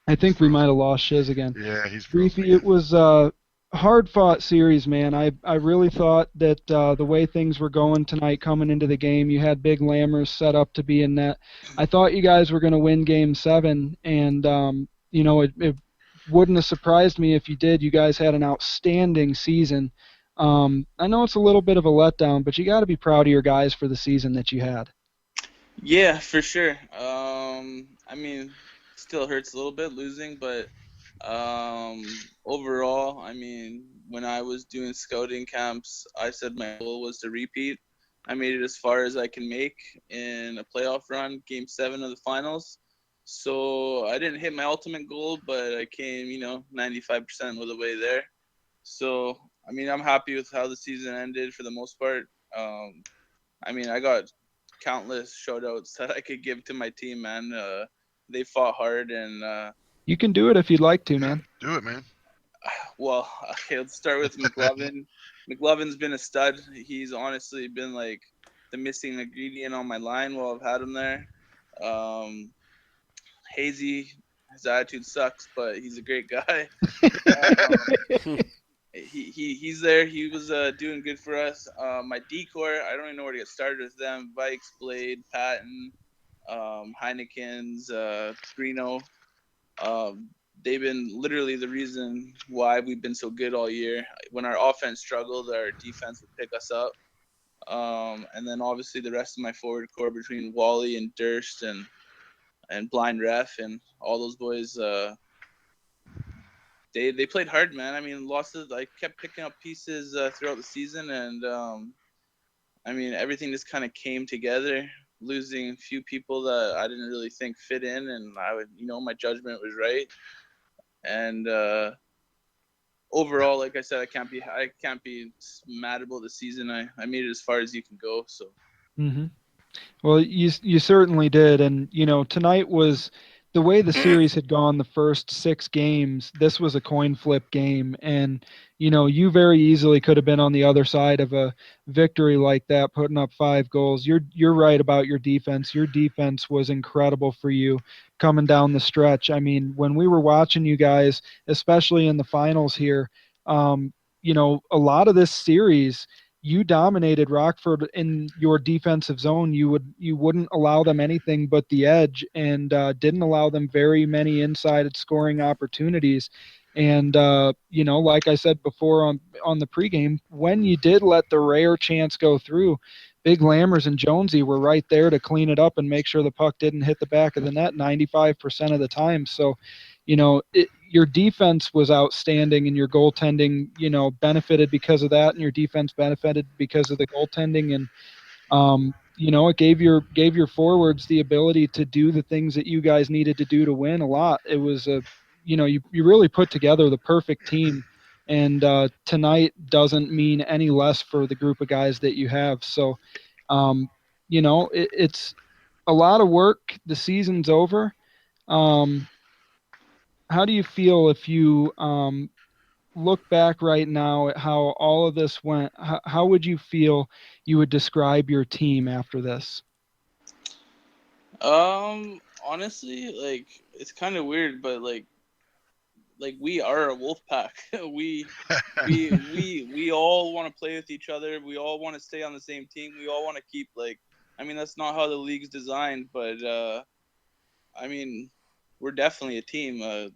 I think we might have lost Shiz again. Yeah, he's Beefy. It was a hard-fought series, man. I really thought that the way things were going tonight coming into the game, you had Big Lammers set up to be in net. I thought you guys were going to win Game 7, and it wouldn't have surprised me if you did. You guys had an outstanding season. I know it's a little bit of a letdown, but you got to be proud of your guys for the season that you had. Yeah, for sure. I mean, still hurts a little bit losing, but overall, I mean, when I was doing scouting camps, I said my goal was to repeat. I made it as far as I can make in a playoff run, Game 7 of the finals. So I didn't hit my ultimate goal, but I came, 95% of the way there. So, I mean, I'm happy with how the season ended for the most part. I mean, I got countless shout-outs that I could give to my team, man. They fought hard, and you can do it if you'd like to, man. Do it, man. Well, okay, let's start with McLovin. McLovin's been a stud. He's honestly been like the missing ingredient on my line while I've had him there. Hazy, his attitude sucks, but he's a great guy. He's there. He was doing good for us. My decor, I don't even know where to get started with them. Vikes, Blade, Patton, Heineken's, Brino. They've been literally the reason why we've been so good all year. When our offense struggled, our defense would pick us up. And then obviously the rest of my forward core between Wally and Durst and Blind Ref and all those boys, they played hard, man. I mean, losses, I kept picking up pieces throughout the season, and I mean, everything just kind of came together. Losing a few people that I didn't really think fit in, and I would, my judgment was right. And overall, like I said, I can't be mad about the season. I made it as far as you can go. So. Mm-hmm. Well, you certainly did, and tonight was the way the series had gone. The first 6 games, this was a coin flip game, and you very easily could have been on the other side of a victory like that, putting up 5 goals. You're right about your defense. Your defense was incredible for you coming down the stretch. I mean, when we were watching you guys, especially in the finals here, a lot of this series, you dominated Rockford in your defensive zone. You wouldn't allow them anything but the edge, and didn't allow them very many inside scoring opportunities. And like I said before on the pregame, when you did let the rare chance go through, Big Lammers and Jonesy were right there to clean it up and make sure the puck didn't hit the back of the net 95% of the time. So, your defense was outstanding, and your goaltending, benefited because of that, and your defense benefited because of the goaltending. And it gave your forwards the ability to do the things that you guys needed to do to win a lot. It was you really put together the perfect team, and tonight doesn't mean any less for the group of guys that you have. So, it's a lot of work. The season's over. Um, how do you feel if you look back right now at how all of this went? How would you feel you would describe your team after this? Honestly, like it's kind of weird, but we are a wolf pack. we all want to play with each other. We all want to stay on the same team. We all want to keep that's not how the league's designed, but I mean, we're definitely a team,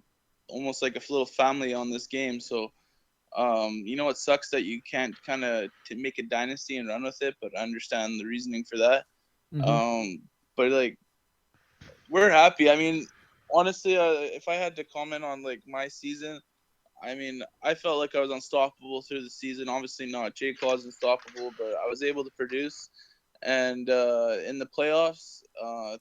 almost like a little family on this game. So, it sucks that you can't kind of make a dynasty and run with it, but I understand the reasoning for that. Mm-hmm. But we're happy. I mean, honestly, if I had to comment on my season, I mean, I felt like I was unstoppable through the season. Obviously not. Jay Claw's unstoppable, but I was able to produce. And in the playoffs,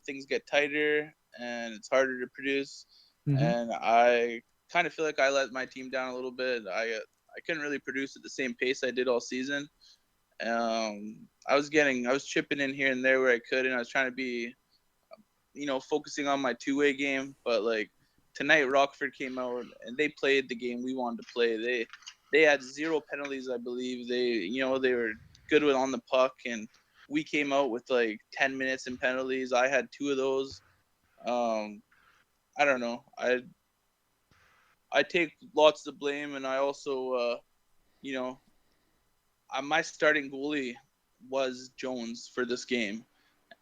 things get tighter and it's harder to produce. Mm-hmm. And I kind of feel like I let my team down a little bit. I couldn't really produce at the same pace I did all season. I was chipping in here and there where I could, and I was trying to be, focusing on my two-way game. But tonight, Rockford came out and they played the game we wanted to play. They had 0 penalties, I believe. They were good with on the puck, and we came out with 10 minutes in penalties. I had 2 of those. I don't know. I take lots of blame, and I also, you know, my starting goalie was Jones for this game,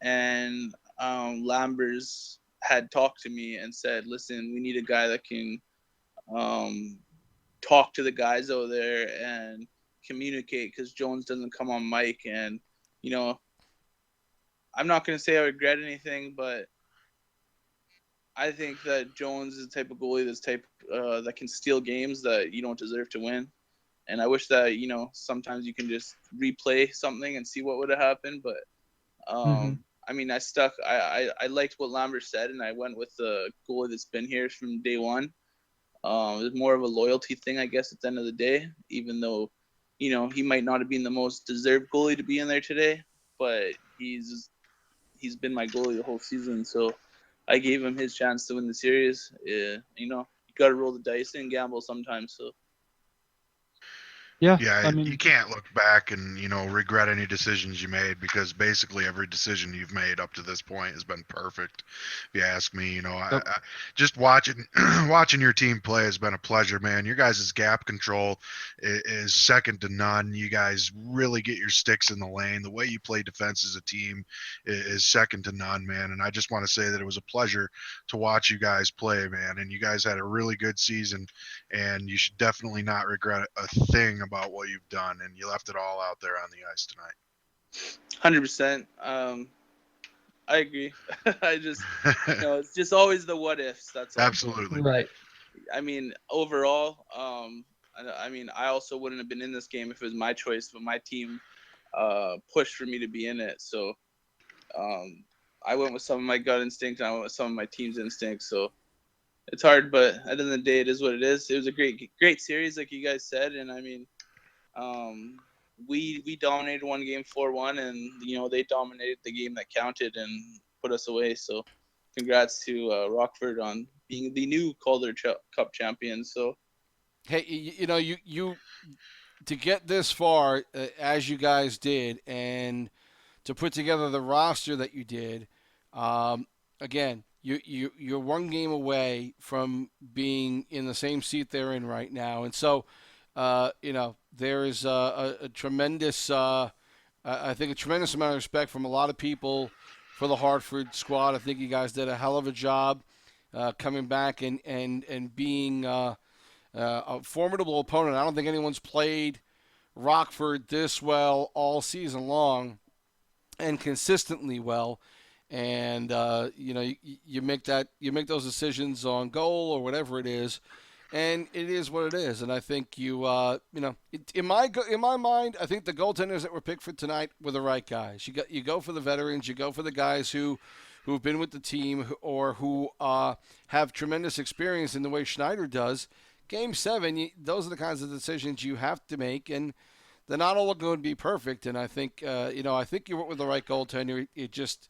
and Lambers had talked to me and said, "Listen, we need a guy that can um, talk to the guys out there and communicate because Jones doesn't come on mic." And you know, I'm not going to say I regret anything, but I think that Jones is the type of goalie that can steal games that you don't deserve to win. And I wish that sometimes you can just replay something and see what would have happened. But Mm-hmm. I mean, I liked what Lambert said, and I went with the goalie that's been here from day one. It's more of a loyalty thing, I guess, at the end of the day, even though, he might not have been the most deserved goalie to be in there today, but he's been my goalie the whole season, so I gave him his chance to win the series. You got to roll the dice and gamble sometimes. So Yeah, Yeah, I you mean, can't look back and regret any decisions you made, because basically every decision you've made up to this point has been perfect. If you ask me, yep. I just watching watching your team play has been a pleasure, man. Your guys' gap control is second to none. You guys really get your sticks in the lane. The way you play defense as a team is second to none, man. And I just want to say that it was a pleasure to watch you guys play, man. And you guys had a really good season, and you should definitely not regret a thing about what you've done, and you left it all out there on the ice tonight. 100%. I agree. I just, it's just always the what ifs. That's all. But Absolutely. Right. I mean, overall, I mean, I also wouldn't have been in this game if it was my choice, but my team pushed for me to be in it. So um, I went with some of my gut instinct, and I went with some of my team's instinct. So it's hard, but at the end of the day, it is what it is. It was a great series, like you guys said, and I mean, um, we dominated one game 4-1, and they dominated the game that counted and put us away. So congrats to Rockford on being the new Calder Cup champions. So Hey, you to get this far as you guys did, and to put together the roster that you did. Again, you're one game away from being in the same seat they're in right now, and so there is a tremendous, I think, a tremendous amount of respect from a lot of people for the Hartford squad. I think you guys did a hell of a job coming back and being a formidable opponent. I don't think anyone's played Rockford this well all season long and consistently well. And you make those decisions on goal or whatever it is, and it is what it is. And I think in my mind, I think the goaltenders that were picked for tonight were the right guys. You go for the veterans, you go for the guys who've been with the team or who have tremendous experience in the way Schneider does. Game 7, those are the kinds of decisions you have to make, and they're not all going to be perfect. And I think I think you went with the right goaltender. It just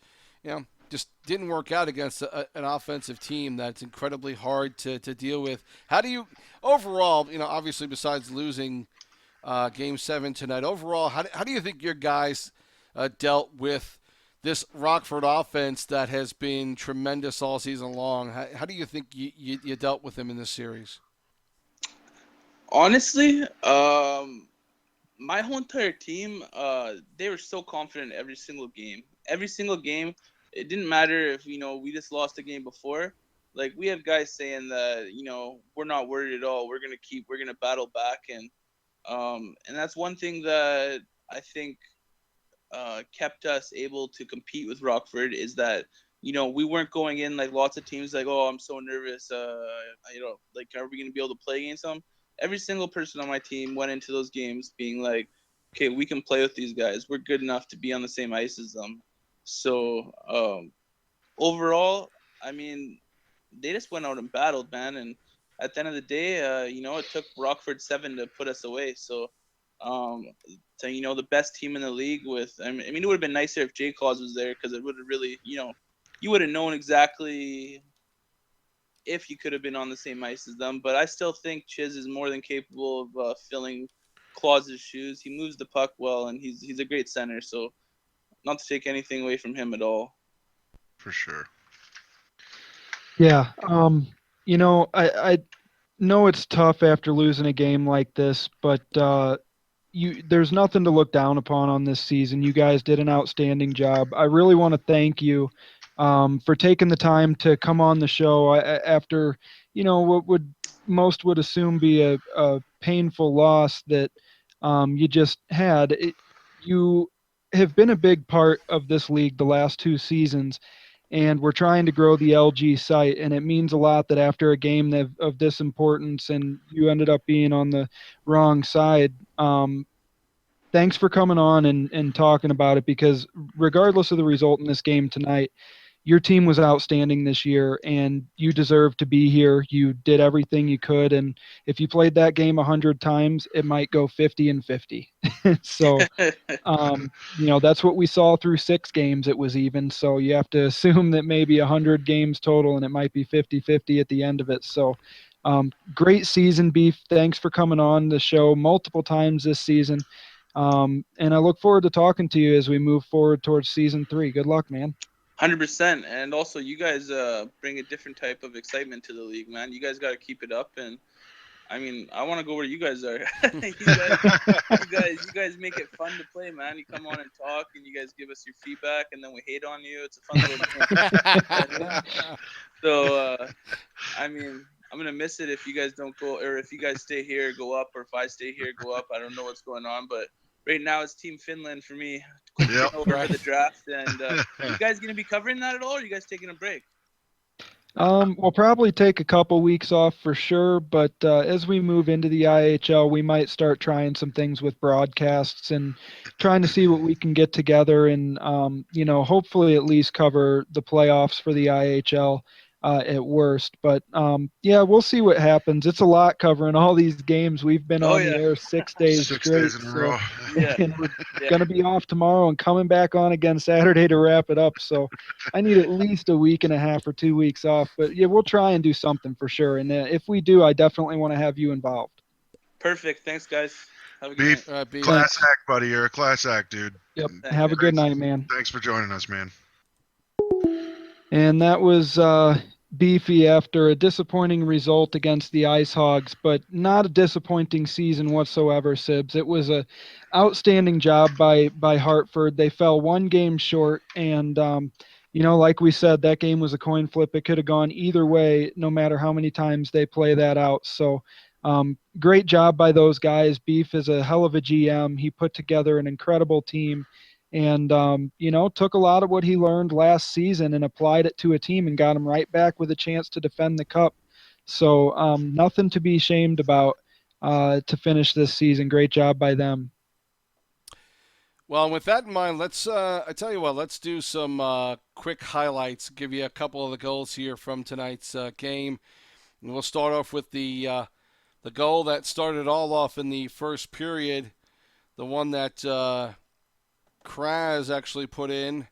didn't work out against an offensive team that's incredibly hard to deal with. How do you overall, obviously besides losing Game 7 tonight, overall, how do you think your guys dealt with this Rockford offense that has been tremendous all season long? How do you think you dealt with them in this series? Honestly, my whole entire team, they were so confident every single game. Every single game, it didn't matter if, we just lost the game before. Like, we had guys saying that, we're not worried at all. We're going to battle back. And that's one thing that I think kept us able to compete with Rockford is that, we weren't going in like lots of teams like, oh, I'm so nervous. Like, are we going to be able to play against them? Every single person on my team went into those games being like, okay, we can play with these guys. We're good enough to be on the same ice as them. So overall, I mean, they just went out and battled, man. And at the end of the day, it took Rockford 7 to put us away. So, the best team in the league with, I mean, it would have been nicer if J Claus was there because it would have really, you would have known exactly if you could have been on the same ice as them. But I still think Chiz is more than capable of filling Claus's shoes. He moves the puck well, and he's a great center. So, not to take anything away from him at all. For sure. Yeah. I know it's tough after losing a game like this, but there's nothing to look down upon on this season. You guys did an outstanding job. I really want to thank you for taking the time to come on the show after what most would assume be a painful loss that you just had. You have been a big part of this league the last 2 seasons, and we're trying to grow the LG site, and it means a lot that after a game of this importance and you ended up being on the wrong side, thanks for coming on and talking about it, because regardless of the result in this game tonight, your team was outstanding this year and you deserve to be here. You did everything you could, and if you played that game 100 times, it might go 50-50. So that's what we saw through 6 games. It was even. So you have to assume that maybe 100 games total, and it might be 50-50 at the end of it. So great season, Beef. Thanks for coming on the show multiple times this season. And I look forward to talking to you as we move forward towards season 3. Good luck, man. 100%. And also, you guys bring a different type of excitement to the league, man. You guys got to keep it up. And I mean, I want to go where you guys are. you guys make it fun to play, man. You come on and talk, and you guys give us your feedback, and then we hate on you. It's a fun little game. So, I mean, I'm gonna miss it if you guys don't go, or if you guys stay here, go up, or if I stay here, go up. I don't know what's going on, but right now it's Team Finland for me. Yep. Over for the draft, and you guys gonna be covering that at all, or are you guys taking a break? We'll probably take a couple weeks off for sure, but as we move into the IHL, we might start trying some things with broadcasts and trying to see what we can get together and, hopefully at least cover the playoffs for the IHL at worst. But, we'll see what happens. It's a lot covering all these games. We've been on the air 6 days 6 straight. days in a row. And we're going to be off tomorrow and coming back on again Saturday to wrap it up. So I need at least a week and a half or 2 weeks off. But, we'll try and do something for sure. And if we do, I definitely want to have you involved. Perfect. Thanks, guys. Have a good Beef, night. Beef. Class act, buddy. You're a class act, dude. Yep. Thanks. Have a good night, man. Thanks for joining us, man. And that was Beefy after a disappointing result against the Ice Hogs, but not a disappointing season whatsoever, Sibs. It was a outstanding job by Hartford. They fell one game short, and like we said, that game was a coin flip. It could have gone either way, no matter how many times they play that out. So, great job by those guys. Beef is a hell of a GM. He put together an incredible team and took a lot of what he learned last season and applied it to a team and got him right back with a chance to defend the cup. So nothing to be ashamed about to finish this season. Great job by them. Well, with that in mind, I tell you what, let's do some quick highlights, give you a couple of the goals here from tonight's game. And we'll start off with the goal that started all off in the first period, the one that Kraz actually put in,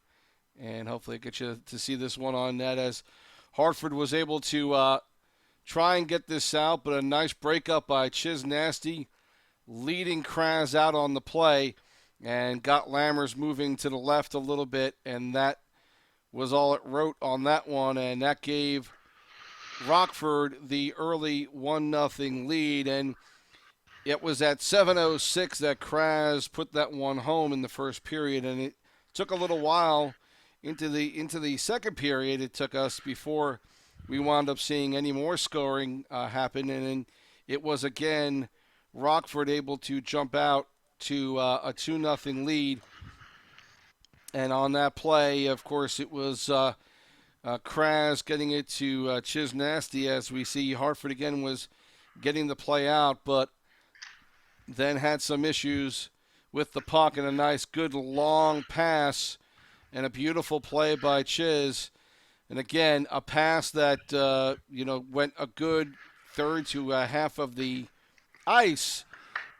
and hopefully get you to see this one on net as Hartford was able to try and get this out, but a nice breakup by Chiz Nasty, leading Kraz out on the play, and got Lammers moving to the left a little bit, and that was all it wrote on that one, and that gave Rockford the early 1-0 lead, and it was at 7:06 that Kraz put that one home in the first period, and it took a little while into the second period. It took us before we wound up seeing any more scoring happen, and then it was again Rockford able to jump out to a 2-0 lead. And on that play, of course, it was Kraz getting it to Chiz Nasty, as we see Hartford again was getting the play out, but then had some issues with the puck, and a nice, good long pass and a beautiful play by Chiz. And again, a pass that went a good third to half of the ice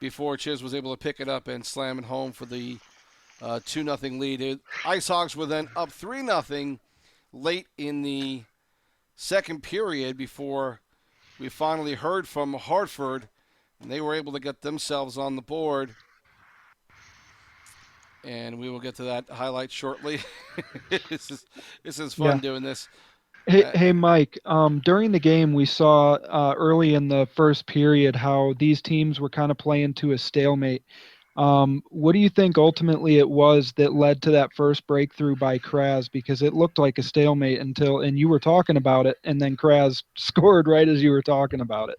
before Chiz was able to pick it up and slam it home for the 2-0 lead. Ice Hogs were then up 3-0 late in the second period before we finally heard from Hartford, and they were able to get themselves on the board. And we will get to that highlight shortly. This is fun doing this. Hey, Mike. During the game, we saw early in the first period how these teams were kind of playing to a stalemate. What do you think ultimately it was that led to that first breakthrough by Kraz? Because it looked like a stalemate and you were talking about it, and then Kraz scored right as you were talking about it.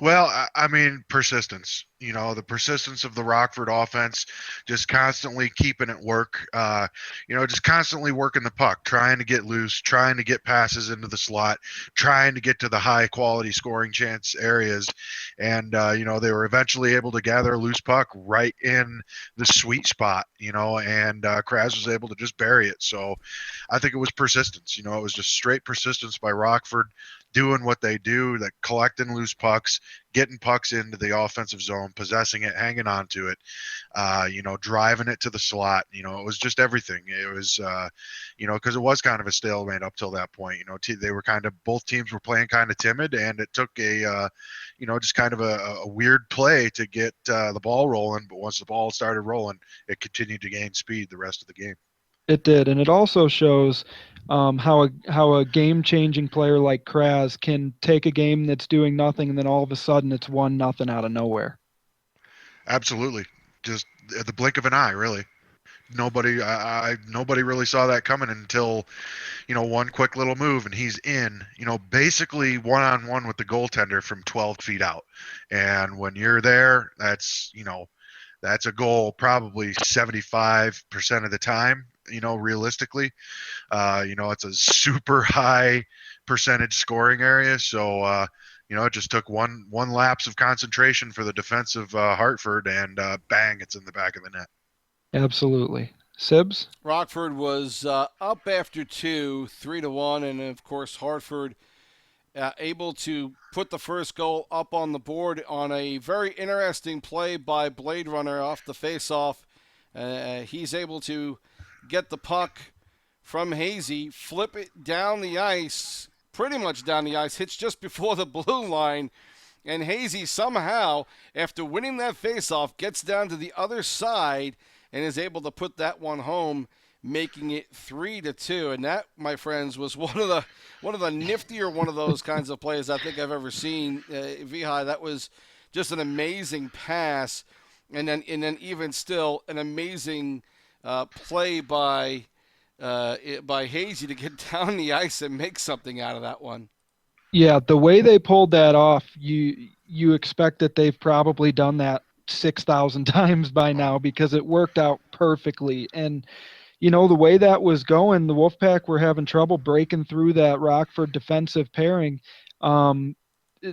Well, I mean, persistence. The persistence of the Rockford offense, just constantly keeping it work. Just constantly working the puck, trying to get loose, trying to get passes into the slot, trying to get to the high quality scoring chance areas. And, they were eventually able to gather a loose puck right in the sweet spot, and Kraz was able to just bury it. So I think it was persistence. It was just straight persistence by Rockford, doing what they do, that collecting loose pucks, getting pucks into the offensive zone, possessing it, hanging on to it, driving it to the slot. It was just everything. It was, because it was kind of a stalemate up till that point. They were both teams were playing kind of timid, and it took just kind of a weird play to get the ball rolling. But once the ball started rolling, it continued to gain speed the rest of the game. It did, and it also shows how a game-changing player like Kraz can take a game that's doing nothing, and then all of a sudden it's 1-0 out of nowhere. Absolutely, just at the blink of an eye, really. Nobody really saw that coming until, one quick little move and he's in, basically one-on-one with the goaltender from 12 feet out. And when you're there, that's a goal probably 75% of the time. Realistically, it's a super high percentage scoring area. So, it just took one lapse of concentration for the defense of Hartford, and bang, it's in the back of the net. Absolutely. Sibs? Rockford was up after 3-1, and of course Hartford able to put the first goal up on the board on a very interesting play by Blade Runner off the faceoff. He's able to get the puck from Hazy, flip it down the ice, pretty much down the ice, hits just before the blue line, and Hazy somehow, after winning that faceoff, gets down to the other side and is able to put that one home. making it 3-2. And that, my friends, was one of the niftier one of those kinds of plays I think I've ever seen. Vihai, that was just an amazing pass, and then even still an amazing play by Hazy to get down the ice and make something out of that one. Yeah, the way they pulled that off, you expect that they've probably done that 6,000 times by now because it worked out perfectly. And the way that was going, the Wolfpack were having trouble breaking through that Rockford defensive pairing. Um,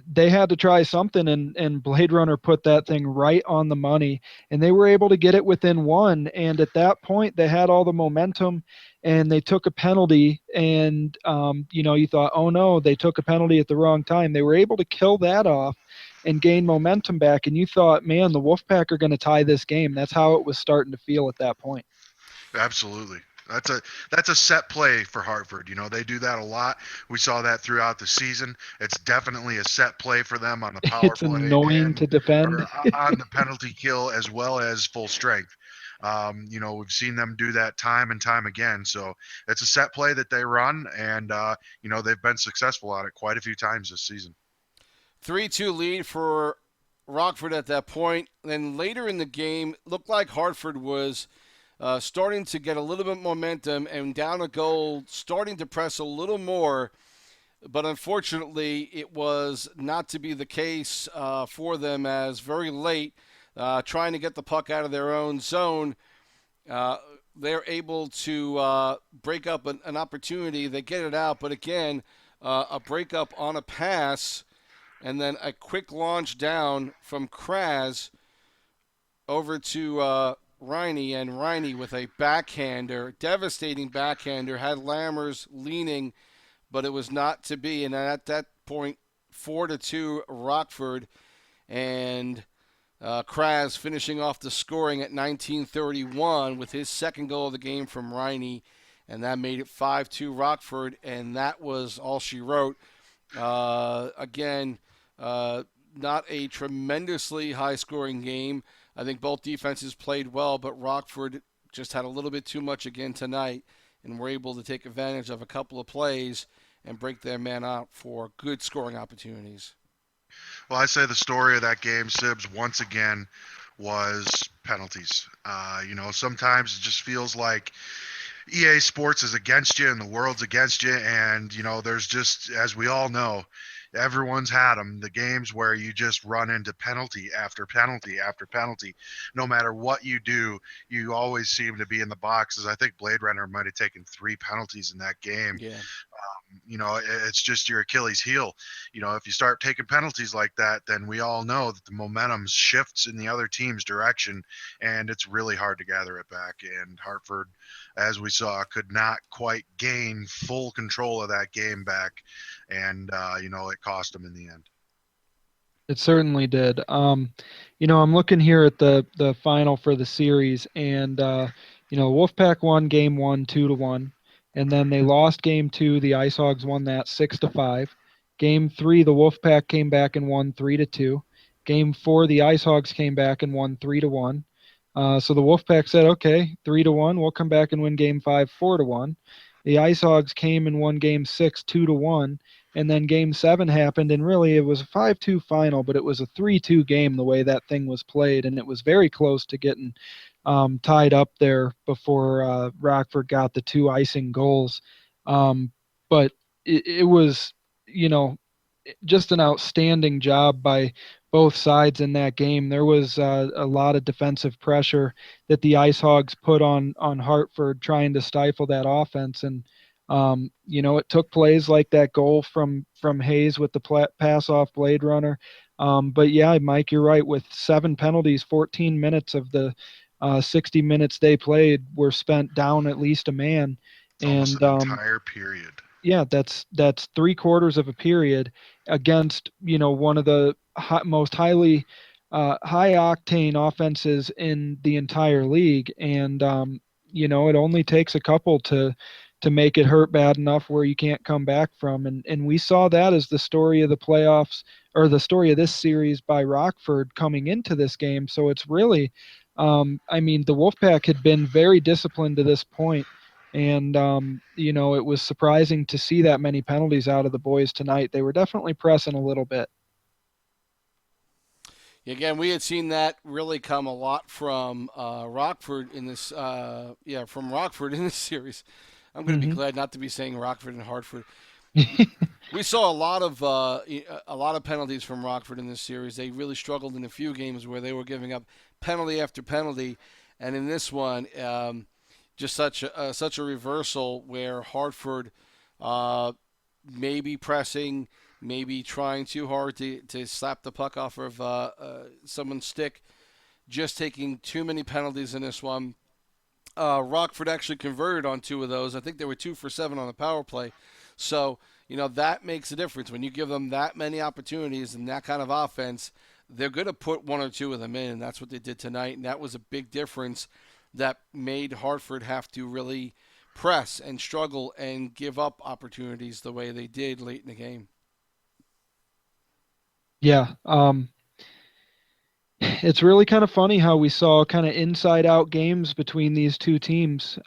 they had to try something, and Blade Runner put that thing right on the money, and they were able to get it within one. And at that point, they had all the momentum, and they took a penalty. And you thought, oh no, they took a penalty at the wrong time. They were able to kill that off and gain momentum back. And you thought, man, the Wolfpack are going to tie this game. That's how it was starting to feel at that point. Absolutely. That's a set play for Hartford. They do that a lot. We saw that throughout the season. It's definitely a set play for them on the power It's play annoying to defend. or on the penalty kill as well as full strength. We've seen them do that time and time again. So it's a set play that they run, and they've been successful at it quite a few times this season. 3-2 lead for Rockford at that point. Then later in the game, looked like Hartford was starting to get a little bit momentum and down a goal, starting to press a little more. But unfortunately, it was not to be the case for them, as very late, trying to get the puck out of their own zone, they're able to break up an opportunity. They get it out, but again, a breakup on a pass, and then a quick launch down from Kraz over to Riney, and Riney with a backhander, devastating backhander, had Lammers leaning, but it was not to be. And at that point, 4-2 Rockford, and Kraz finishing off the scoring at 19:31 with his second goal of the game from Riney, and that made it 5-2 Rockford, and that was all she wrote. Again, not a tremendously high-scoring game. I think both defenses played well, but Rockford just had a little bit too much again tonight, and were able to take advantage of a couple of plays and break their man out for good scoring opportunities. Well, I say the story of that game, Sibs, once again, was penalties. Sometimes it just feels like EA Sports is against you and the world's against you. And, there's just, as we all know, everyone's had them, the games where you just run into penalty after penalty after penalty. No matter what you do, you always seem to be in the boxes. I think Blade Runner might have taken 3 penalties in that game. Yeah. It's just your Achilles heel. If you start taking penalties like that, then we all know that the momentum shifts in the other team's direction, and it's really hard to gather it back. And Hartford, as we saw, could not quite gain full control of that game back, and it cost them in the end. It certainly did. I'm looking here at the final for the series, and Wolfpack won game 1 2-1, and then they lost game 2. The Ice Hogs won that 6-5. Game 3, the Wolfpack came back and won 3-2. Game 4, the Ice Hogs came back and won 3-1. So the Wolfpack said, okay, 3-1, we'll come back and win game 5 4-1. The Ice Hogs came and won game 6 2-1. And then game 7 happened, and really it was a 5-2 final, but it was a 3-2 game the way that thing was played, and it was very close to getting tied up there before Rockford got the 2 icing goals. But it was, just an outstanding job by both sides in that game. There was a lot of defensive pressure that the Ice Hogs put on Hartford, trying to stifle that offense, and it took plays like that goal from Hayes with the pass off Blade Runner. But yeah, Mike, you're right. With 7 penalties, 14 minutes of the 60 minutes they played were spent down at least a man. Almost an entire period. Yeah, that's 3/4 of a period against one of the most high octane offenses in the entire league, and it only takes a couple to make it hurt bad enough where you can't come back from. And we saw that as the story of the playoffs, or the story of this series by Rockford coming into this game. So it's really I mean, the Wolfpack had been very disciplined to this point, and it was surprising to see that many penalties out of the boys tonight. They were definitely pressing a little bit. Again, we had seen that really come a lot from Rockford in this. From Rockford in this series. I'm going to be glad not to be saying Rockford and Hartford. We saw a lot of penalties from Rockford in this series. They really struggled in a few games where they were giving up penalty after penalty, and in this one, just such a reversal where Hartford maybe pressing, maybe trying too hard to slap the puck off of someone's stick, just taking too many penalties in this one. Rockford actually converted on 2 of those. I think they were 2 for 7 on the power play. So, that makes a difference. When you give them that many opportunities and that kind of offense, they're going to put 1 or 2 of them in, and that's what they did tonight. And that was a big difference that made Hartford have to really press and struggle and give up opportunities the way they did late in the game. Yeah. It's really kind of funny how we saw kind of inside-out games between these two teams.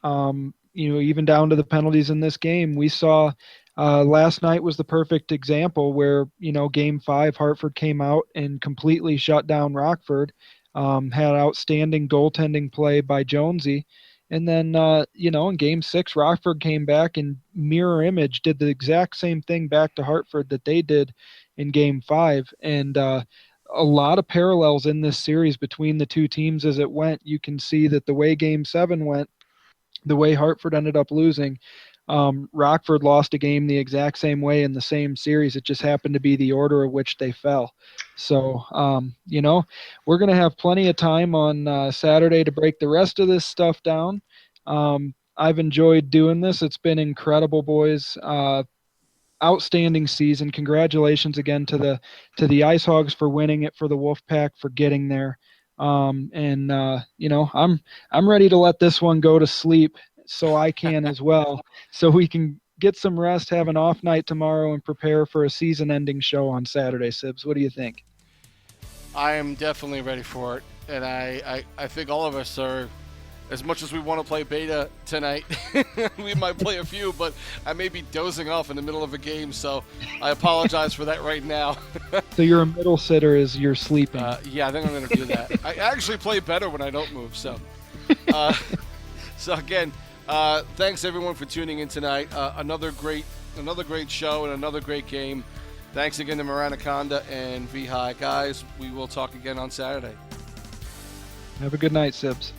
Even down to the penalties in this game, we saw last night was the perfect example where Game 5, Hartford came out and completely shut down Rockford. Had outstanding goaltending play by Jonesy, and then in Game 6, Rockford came back and mirror image did the exact same thing back to Hartford that they did in Game 5, and a lot of parallels in this series between the two teams as it went. You can see that the way Game 7 went, the way Hartford ended up losing, Rockford lost a game the exact same way in the same series. It just happened to be the order of which they fell. So, we're going to have plenty of time on Saturday to break the rest of this stuff down. I've enjoyed doing this. It's been incredible, boys. Outstanding season. Congratulations again to the Ice Hogs for winning it, for the Wolfpack for getting there. I'm ready to let this one go to sleep so I can as well, so we can get some rest, have an off night tomorrow, and prepare for a season-ending show on Saturday. Sibs, what do you think? I am definitely ready for it, and I think all of us are. As much as we want to play beta tonight, we might play a few, but I may be dozing off in the middle of a game, so I apologize for that right now. So you're a middle sitter as you're sleeping. Yeah, I think I'm going to do that. I actually play better when I don't move, so. So again, thanks everyone for tuning in tonight. Another great show and another great game. Thanks again to Maranaconda and VHI. Guys, we will talk again on Saturday. Have a good night, Sibs.